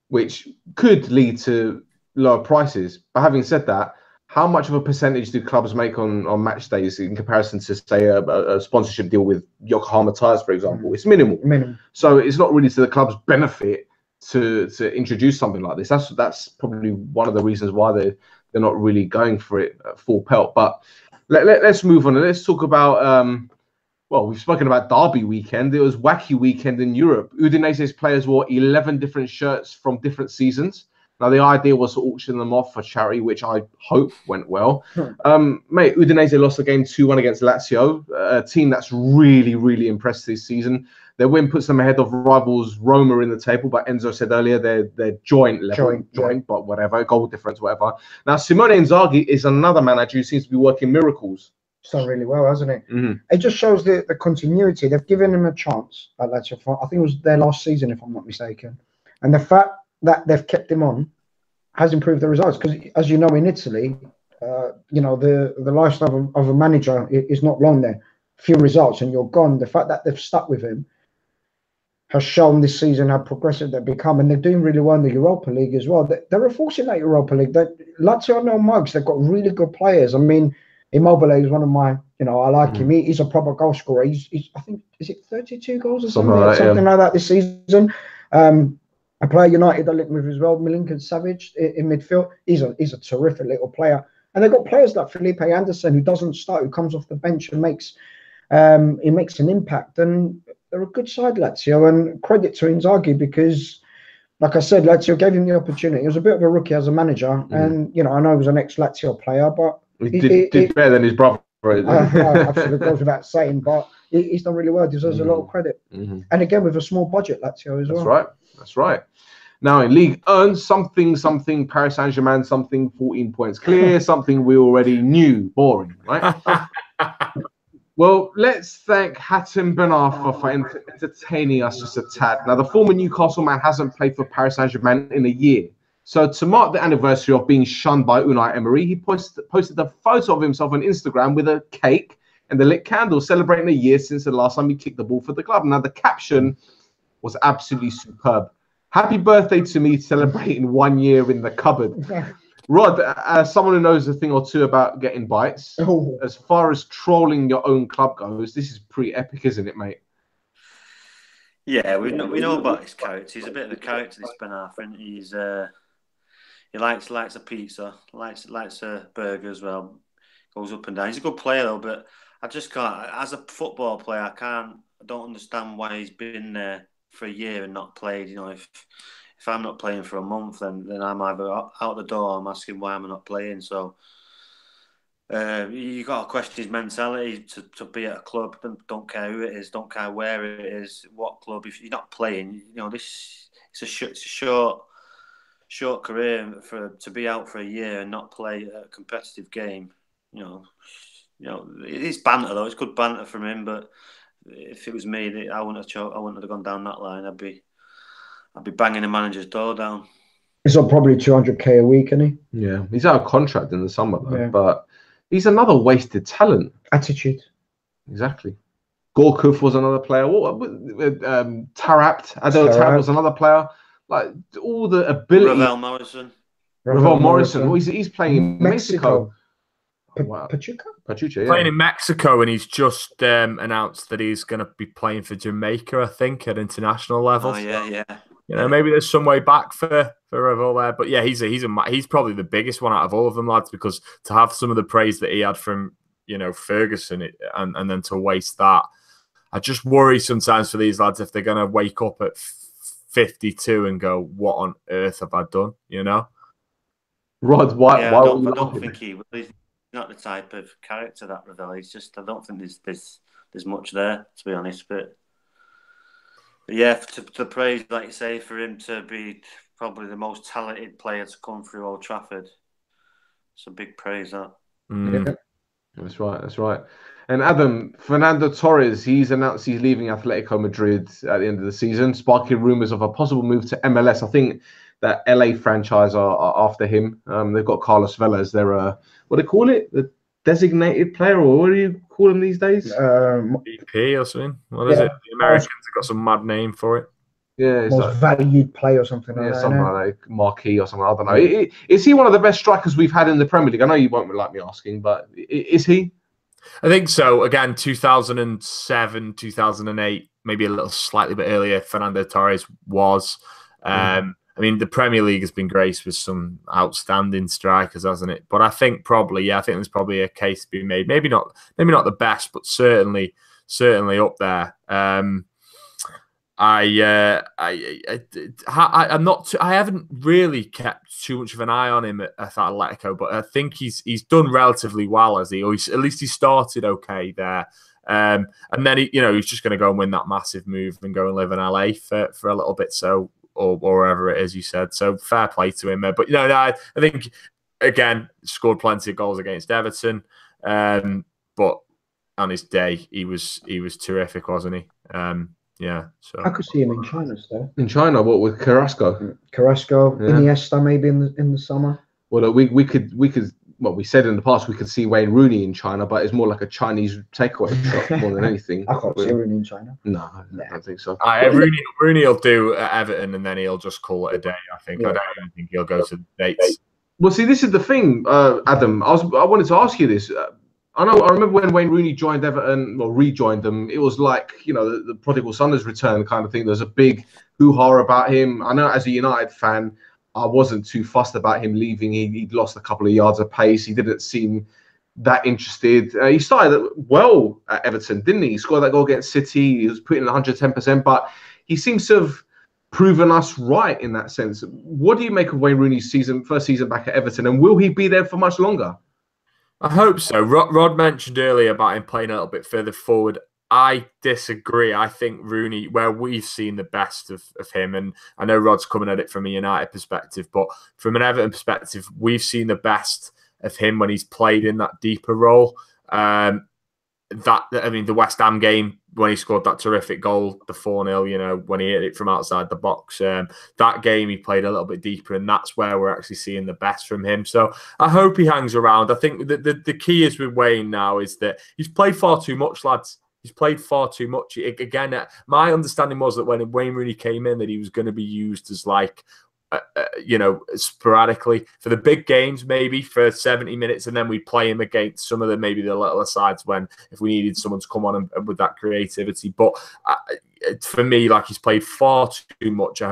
which could lead to lower prices. But having said that, how much of a percentage do clubs make on match days in comparison to, say, a sponsorship deal with Yokohama Tires, for example? It's minimal. So it's not really to the club's benefit to introduce something like this. That's probably one of the reasons why they're not really going for it at full pelt. But let's move on and let's talk about. Well, we've spoken about derby weekend. It was wacky weekend in Europe. Udinese's players wore 11 different shirts from different seasons. Now, the idea was to auction them off for charity, which I hope went well. Mate, Udinese lost the game 2-1 against Lazio, a team that's really, really impressed this season. Their win puts them ahead of rivals Roma in the table, but Enzo said earlier they're joint level, but whatever, goal difference, whatever. Now, Simone Inzaghi is another manager who seems to be working miracles. It's done really well, hasn't it? It just shows the continuity. They've given him a chance at Lazio. I think it was their last season, if I'm not mistaken. And the fact that they've kept him on has improved the results. Because, as you know, in Italy, the lifestyle of a manager is not long there. Few results and you're gone. The fact that they've stuck with him has shown this season how progressive they've become. And they're doing really well in the Europa League as well. They're a force in that Europa League. Lazio are no mugs. They've got really good players. I mean, Immobile is one of my, I like him. He's a proper goal scorer. He's I think, is it 32 goals or something like that this season? A player United are linked with as well, Milinkovic Savic in midfield. He's a terrific little player. And they've got players like Felipe Anderson, who doesn't start, who comes off the bench and makes an impact. And they're a good side, Lazio. And credit to Inzaghi because, like I said, Lazio gave him the opportunity. He was a bit of a rookie as a manager. And, I know he was an ex-Lazio player, but he did better than his brother. Absolutely, goes without saying, but he's done really well. Deserves a lot of credit. And again, with a small budget, Lazio as well. That's right. Now in League 1, something Paris Saint-Germain, something 14 points clear, something we already knew. Boring, right? Well, let's thank Hatem Ben Arfa for entertaining us just a tad. Now, the former Newcastle man hasn't played for Paris Saint-Germain in a year. So to mark the anniversary of being shunned by Unai Emery, he posted a photo of himself on Instagram with a cake and the lit candle celebrating a year since the last time he kicked the ball for the club. Now, the caption was absolutely superb. Happy birthday to me, celebrating 1 year in the cupboard. Rod, as someone who knows a thing or two about getting bites, as far as trolling your own club goes, this is pretty epic, isn't it, mate? Yeah, we know about his character. He's a bit of a character, this Ben Arfa. He likes a pizza, likes a burger as well. Goes up and down. He's a good player though, but I just can't. As a football player, I don't understand why he's been there for a year and not played. If I'm not playing for a month, then I'm either out the door. I'm asking why I'm not playing. So you got to question his mentality to be at a club. Don't care who it is. Don't care where it is. What club? If you're not playing, it's a short career to be out for a year and not play a competitive game. It is banter though. It's good banter from him. But if it was me, I wouldn't have gone down that line. I'd be banging the manager's door down. He's on probably 200k a week, isn't he? Yeah, he's out of contract in the summer though, but he's another wasted talent. Attitude. Exactly. Gorkuf was another player. Taarabt was another player. Like all the ability. Ravel Morrison. Well, he's playing in Mexico. Wow. Pachuca, yeah. Playing in Mexico, and he's just announced that he's going to be playing for Jamaica, I think, at international level. Oh yeah. Maybe there's some way back for Ravel there, but yeah, he's probably the biggest one out of all of them, lads, because to have some of the praise that he had from Ferguson and then to waste that, I just worry sometimes for these lads if they're going to wake up at 52 and go, "What on earth have I done?" Rod, why? I don't think he will. He's not the type of character that Ravel. He's just. I don't think there's much there, to be honest. But yeah, to praise, like you say, for him to be probably the most talented player to come through Old Trafford, it's a big praise. That. Yeah. That's right. And Adam, Fernando Torres, he's announced he's leaving Atletico Madrid at the end of the season, sparking rumours of a possible move to MLS. I think that LA franchise are after him. They've got Carlos Vela as their, what do they call it? The designated player, or what do you call them these days? BP or something. What is it? The Americans have got some mad name for it. Yeah, it's most valued player or something like that. Something like that, Marquee or something. I don't know. Is he one of the best strikers we've had in the Premier League? I know you won't like me asking, but is he? I think so. Again, 2007, 2008, maybe a little slightly bit earlier, Fernando Torres was. I mean, the Premier League has been graced with some outstanding strikers, hasn't it? But I think probably, I think there's probably a case to be made. Maybe not the best, but certainly up there. I haven't really kept too much of an eye on him at Atletico, but I think he's done relatively well, at least he started okay there. And then he's just going to go and win that massive move and go and live in LA for a little bit. So. Or wherever it is you said. So fair play to him. But I think again scored plenty of goals against Everton. But on his day, he was terrific, wasn't he? So I could see him in China still. In China, what with Carrasco? Carrasco, Iniesta, maybe in the summer. Well, we could. Well, we said in the past we could see Wayne Rooney in China, but it's more like a Chinese takeaway shop more than anything. I can't see Rooney in China. No, I don't think so. Rooney will do at Everton, and then he'll just call it a day. I think. Yeah. I don't even think he'll go to the States. Well, see, this is the thing, Adam. I wanted to ask you this. I remember when Wayne Rooney joined Everton or rejoined them. It was like the prodigal son has returned kind of thing. There's a big hoo-ha about him. I know as a United fan, I wasn't too fussed about him leaving. He'd lost a couple of yards of pace. He didn't seem that interested. He started well at Everton, didn't he? He scored that goal against City. He was putting in 110%, but he seems to have proven us right in that sense. What do you make of Wayne Rooney's first season back at Everton, and will he be there for much longer? I hope so. Rod mentioned earlier about him playing a little bit further forward. I disagree. I think Rooney, where we've seen the best of him, and I know Rod's coming at it from a United perspective, but from an Everton perspective, we've seen the best of him when he's played in that deeper role. The West Ham game, when he scored that terrific goal, the 4-0, when he hit it from outside the box, that game he played a little bit deeper, and that's where we're actually seeing the best from him. So I hope he hangs around. I think the key is with Wayne now is that he's played far too much, lads. He's played far too much. Again, my understanding was that when Wayne Rooney came in, that he was going to be used as sporadically for the big games, maybe for 70 minutes, and then we'd play him against some of the littler sides if we needed someone to come on and with that creativity. But for me, he's played far too much.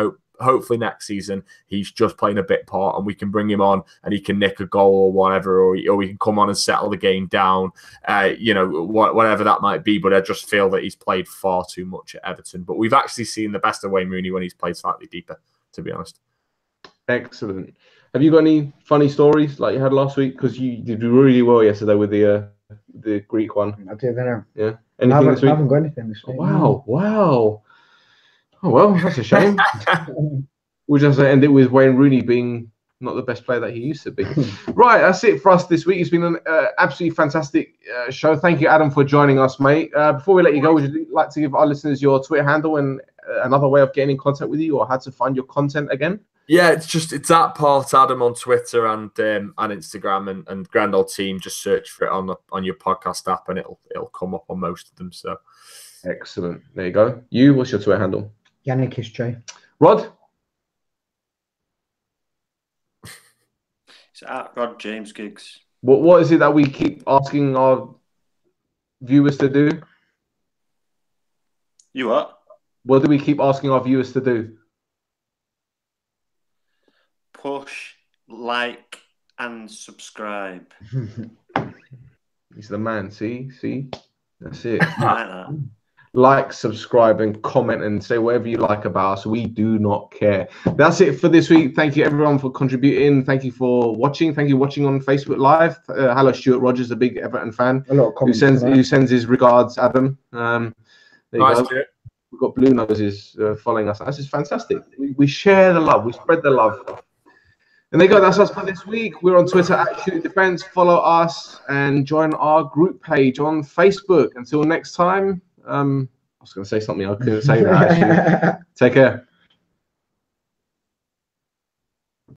Hopefully next season he's just playing a bit part, and we can bring him on and he can nick a goal or whatever, or we can come on and settle the game down, whatever that might be. But I just feel that he's played far too much at Everton. But we've actually seen the best of Wayne Rooney when he's played slightly deeper, to be honest. Excellent. Have you got any funny stories like you had last week? Because you did really well yesterday with the Greek one. I did, I know. Yeah. Anything this week? I haven't got anything this week. Wow. Oh, well, that's a shame. We'll just end it with Wayne Rooney being not the best player that he used to be. Right, that's it for us this week. It's been an absolutely fantastic show. Thank you, Adam, for joining us, mate. Before we let you go, would you like to give our listeners your Twitter handle and another way of getting in contact with you, or how to find your content again? Yeah, it's at Part Adam on Twitter and Instagram, and Grand Old Team. Just search for it on your podcast app, and it'll come up on most of them. So excellent. There you go. You, what's your Twitter handle? Yannick is J. Rod? It's at Rod James Giggs. What is it that we keep asking our viewers to do? You what? What do we keep asking our viewers to do? Push, like, and subscribe. He's the man. See? That's it. I like that. Like, subscribe, and comment, and say whatever you like about us. We do not care. That's it for this week. Thank you, everyone, for contributing. Thank you for watching. Thank you for watching on Facebook Live. Hello, Stuart Rogers, a big Everton fan, a lot of comments who sends his regards, Adam. There you nice, go. We've got Blue Noses following us. This is fantastic. We share the love. We spread the love. And there you go. That's us for this week. We're on Twitter at Shoot Defense. Follow us and join our group page on Facebook. Until next time. I was going to say something. I couldn't say that, actually. Take care.